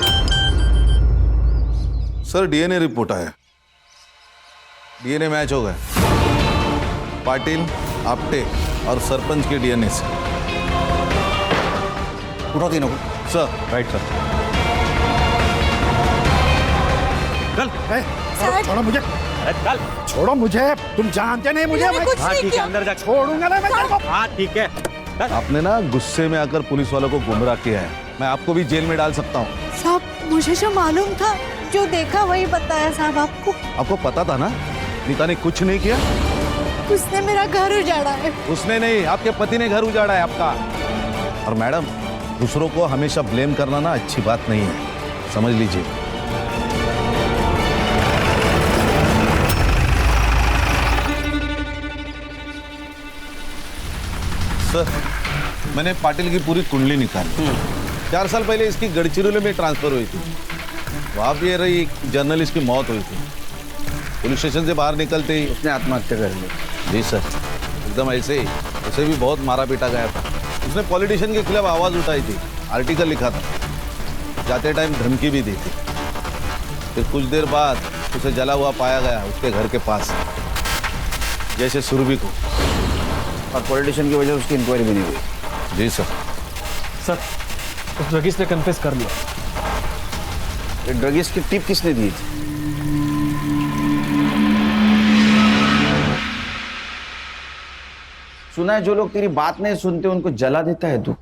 [SPEAKER 21] सर डीएनए रिपोर्ट आया, डीएनए मैच हो गए पाटिल, आपटे और सरपंच के डीएनए से।
[SPEAKER 14] उठाओ तीनों को।
[SPEAKER 21] सर।
[SPEAKER 19] Right sir.
[SPEAKER 5] चल छोड़ो मुझे,
[SPEAKER 23] चल
[SPEAKER 5] छोड़ो मुझे, तुम जानते नहीं मुझे।
[SPEAKER 23] हाँ ठीक है, अंदर जा।
[SPEAKER 5] छोड़ूंगा ना मैं तेरे को।
[SPEAKER 23] हाँ ठीक है।
[SPEAKER 21] आपने ना गुस्से में आकर पुलिस वालों को गुमराह किया है, मैं आपको भी जेल में डाल सकता हूँ।
[SPEAKER 4] साहब मुझे जो मालूम था, जो देखा वही बताया साहब आपको।
[SPEAKER 21] आपको पता था ना नीता ने कुछ नहीं किया?
[SPEAKER 4] उसने मेरा घर उजाड़ा है।
[SPEAKER 21] उसने नहीं, आपके पति ने घर उजाड़ा है आपका। और मैडम दूसरों को हमेशा ब्लेम करना ना अच्छी बात नहीं है, समझ लीजिए। सर मैंने पाटिल की पूरी कुंडली निकाली। 4 साल पहले इसकी गढ़चिरौली में ट्रांसफर हुई थी, वहां भी रही जर्नलिस्ट की मौत हुई थी। पुलिस स्टेशन से बाहर निकलते ही
[SPEAKER 14] उसने आत्महत्या कर ली।
[SPEAKER 21] जी सर, एकदम ऐसे ही। उसे भी बहुत मारा पीटा गया था। उसने पॉलिटिशियन के खिलाफ आवाज उठाई थी, आर्टिकल लिखा था, जाते टाइम धमकी भी दी थी। फिर कुछ देर बाद उसे जला हुआ पाया गया उसके घर के पास, जैसे सुरभि को।
[SPEAKER 14] और पॉलिटिशियन की वजह से उसकी इंक्वायरी भी नहीं हुई।
[SPEAKER 21] जी सर।
[SPEAKER 11] सर उस ड्रगिस्ट ने कन्फेस कर लिया।
[SPEAKER 14] ये ड्रगिस्ट की टिप किसने दी थी? सुना है जो लोग तेरी बात नहीं सुनते उनको जला देता है तू।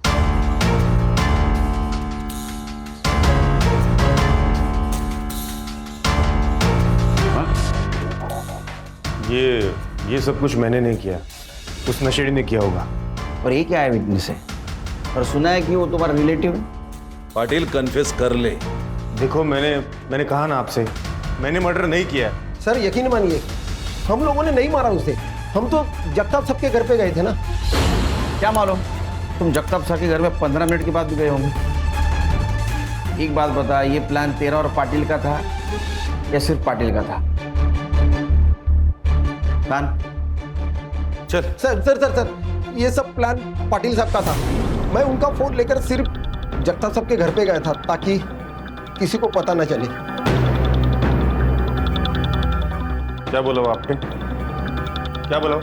[SPEAKER 12] ये सब कुछ मैंने नहीं किया, उस नशेड़ी ने किया होगा।
[SPEAKER 14] और ये क्या है विटनेस है? और सुना है कि वो तुम्हारा रिलेटिव है।
[SPEAKER 21] पाटिल कन्फेस कर ले।
[SPEAKER 12] देखो मैंने कहा ना आपसे, मैंने मर्डर नहीं किया।
[SPEAKER 20] सर यकीन मानिए हम लोगों ने नहीं मारा उसे, हम तो जगताप साहब के घर पे गए थे ना।
[SPEAKER 14] क्या मालूम, तुम जगताप साहब के घर में 15 मिनट के बाद भी गए होंगे। एक बात बता, ये प्लान तेरा और पाटिल का था या सिर्फ पाटिल का था? प्लान
[SPEAKER 20] चल। सर ये सब प्लान पाटिल साहब का था। मैं उनका फोन लेकर सिर्फ जगताप साहब के घर पे गया था ताकि किसी को पता ना चले।
[SPEAKER 12] क्या बोला वो आपने? क्या बोला?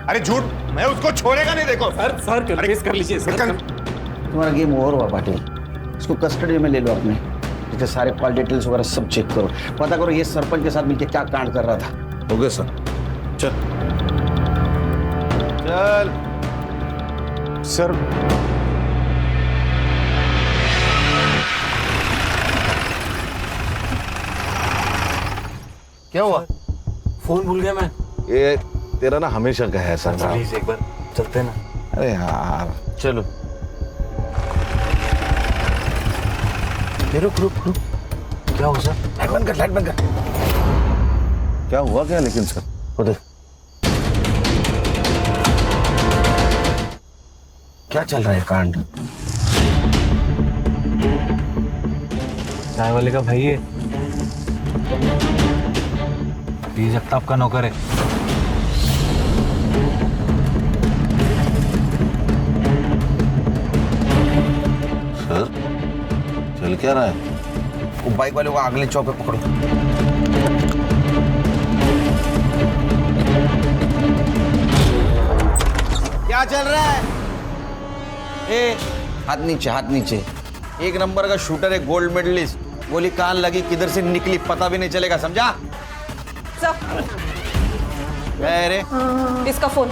[SPEAKER 12] अरे झूठ, मैं उसको छोड़ेगा नहीं। देखो
[SPEAKER 11] सर कन्फेस कर लीजिए सर।
[SPEAKER 14] तुम्हारा गेम ओवर हुआ पाटिल, इसको कस्टडी में ले लो अपने। इसके सारे कॉल डिटेल्स वगैरह सब चेक करो, पता करो ये सरपंच के साथ मिलकर क्या कांड कर रहा था।
[SPEAKER 21] हो गया सर।
[SPEAKER 12] चल सर।
[SPEAKER 1] क्या हुआ? फोन भूल गया मैं।
[SPEAKER 21] ये तेरा ना हमेशा का है सर।
[SPEAKER 1] प्लीज एक बार चलते हैं ना।
[SPEAKER 21] अरे यार
[SPEAKER 1] चलो। रुक। क्या हुआ सर?
[SPEAKER 21] लाइट बंद कर। क्या हुआ क्या लेकिन सर?
[SPEAKER 1] उधर
[SPEAKER 14] क्या चल रहा है कांड?
[SPEAKER 19] चाय वाले का भाई है, जगताप का नौकर है।
[SPEAKER 21] सर चल क्या रहा है?
[SPEAKER 14] वो बाइक वाले को अगले चौक पे पकड़ो। क्या चल रहा है? हाथ नीचे। एक नंबर का शूटर है, गोल्ड मेडलिस्ट। गोली कान लगी किधर से निकली पता भी नहीं चलेगा, समझा? रे
[SPEAKER 18] इसका फोन।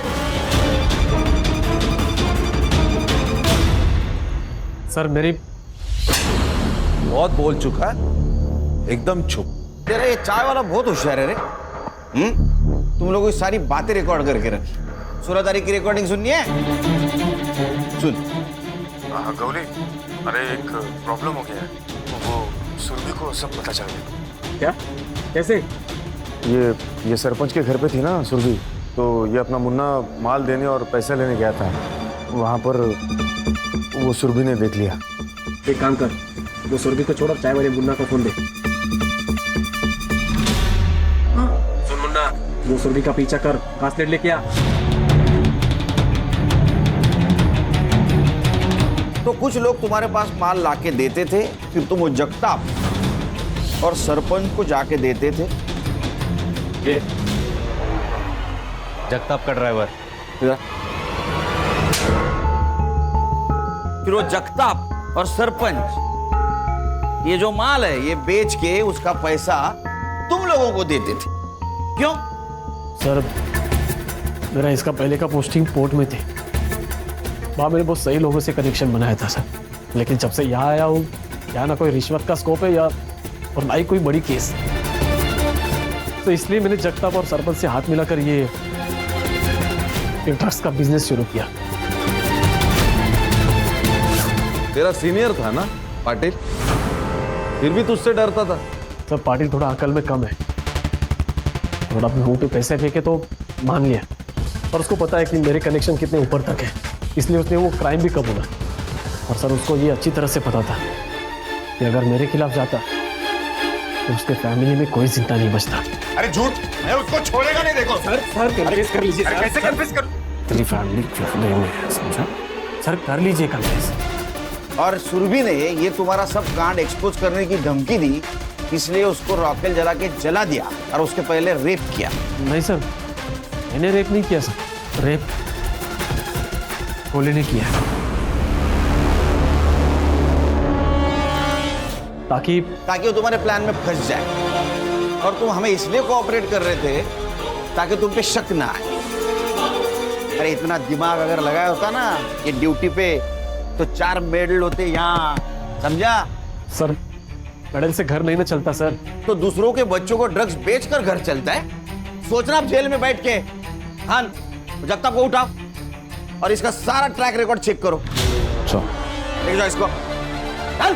[SPEAKER 11] सर मेरी
[SPEAKER 21] बहुत बोल चुका है, एकदम चुप।
[SPEAKER 14] तेरा ये चाय वाला बहुत होशियार है रे। तुम लोगों की सारी बातें रिकॉर्ड करके रखी। 16 तारीख की रिकॉर्डिंग सुननी है? सुन।
[SPEAKER 12] हाँ गौरी, अरे एक प्रॉब्लम हो गया है। वो सुरभि को सब पता चल गया।
[SPEAKER 11] क्या? कैसे?
[SPEAKER 12] ये सरपंच के घर पे थी ना सुरभि, तो ये अपना मुन्ना माल देने और पैसा लेने गया था। वहाँ पर वो सुरभि ने देख लिया।
[SPEAKER 11] एक काम कर, वो सुरभि को छोड़, चाय वाले मुन्ना का फोन दे। सुन मुन्ना, वो सुरभि का पीछा कर, कास्लेट लेके आ।
[SPEAKER 14] तो कुछ लोग तुम्हारे पास माल लाके देते थे, फिर तुम वो जगताप और सरपंच को जाके देते थे।
[SPEAKER 19] ये जगताप का ड्राइवर।
[SPEAKER 14] फिर वो जगताप और सरपंच ये जो माल है ये बेच के उसका पैसा तुम लोगों को देते थे। क्यों?
[SPEAKER 11] सर मेरा इसका पहले का पोस्टिंग पोर्ट में थे। वहाँ मैंने बहुत सही लोगों से कनेक्शन बनाया था सर, लेकिन जब से यहाँ आया हूँ, यहाँ ना कोई रिश्वत का स्कोप है और ना ही कोई बड़ी केस, तो इसलिए मैंने जगताप और सरपंच से हाथ मिलाकर ये ड्रग्स का बिजनेस शुरू किया।
[SPEAKER 21] तेरा सीनियर था ना पाटिल, फिर भी तुझसे डरता था।
[SPEAKER 11] सर पाटिल थोड़ा अकल में कम है, थोड़ा मुंह पे पैसे फेंके तो मान लिया, और उसको पता है कि मेरे कनेक्शन कितने ऊपर तक है, इसलिए उसने वो क्राइम भी कबूला। और सर उसको ये अच्छी तरह से पता था कि अगर मेरे खिलाफ जाता तो उसके फैमिली में कोई जिंदा नहीं बचता।
[SPEAKER 12] अरे झूठ, मैं उसको छोड़ेगा नहीं। देखो
[SPEAKER 11] सर कन्फेस कर लीजिए।
[SPEAKER 12] कैसे कन्फेस कर?
[SPEAKER 11] तेरी फैमिली फैसले में है, समझा? सर कर लीजिए कन्फेस।
[SPEAKER 14] और सुरभि ने ये तुम्हारा सब कांड एक्सपोज करने की धमकी दी, इसलिए उसको रॉकेल जला के जला दिया और उसके पहले रेप किया।
[SPEAKER 11] नहीं सर, मैंने रेप नहीं किया सर। गोले ने किया है। ताकि
[SPEAKER 14] वो तुम्हारे प्लान में फंस जाए, और तुम हमें इसलिए कोऑपरेट कर रहे थे ताकि तुम पे शक ना आए। अरे इतना दिमाग अगर लगाया होता ना ये ड्यूटी पे, तो 4 मेडल होते यहाँ, समझा?
[SPEAKER 11] सर मेडल से घर नहीं ना चलता सर।
[SPEAKER 14] तो दूसरों के बच्चों को ड्रग्स बेचकर घर चलता है? सोचना आप जेल में बैठ के। हाँ, जगताप को उठाओ और इसका सारा ट्रैक रिकॉर्ड चेक करो।
[SPEAKER 11] अच्छा।
[SPEAKER 14] ले जाओ इसको। चल।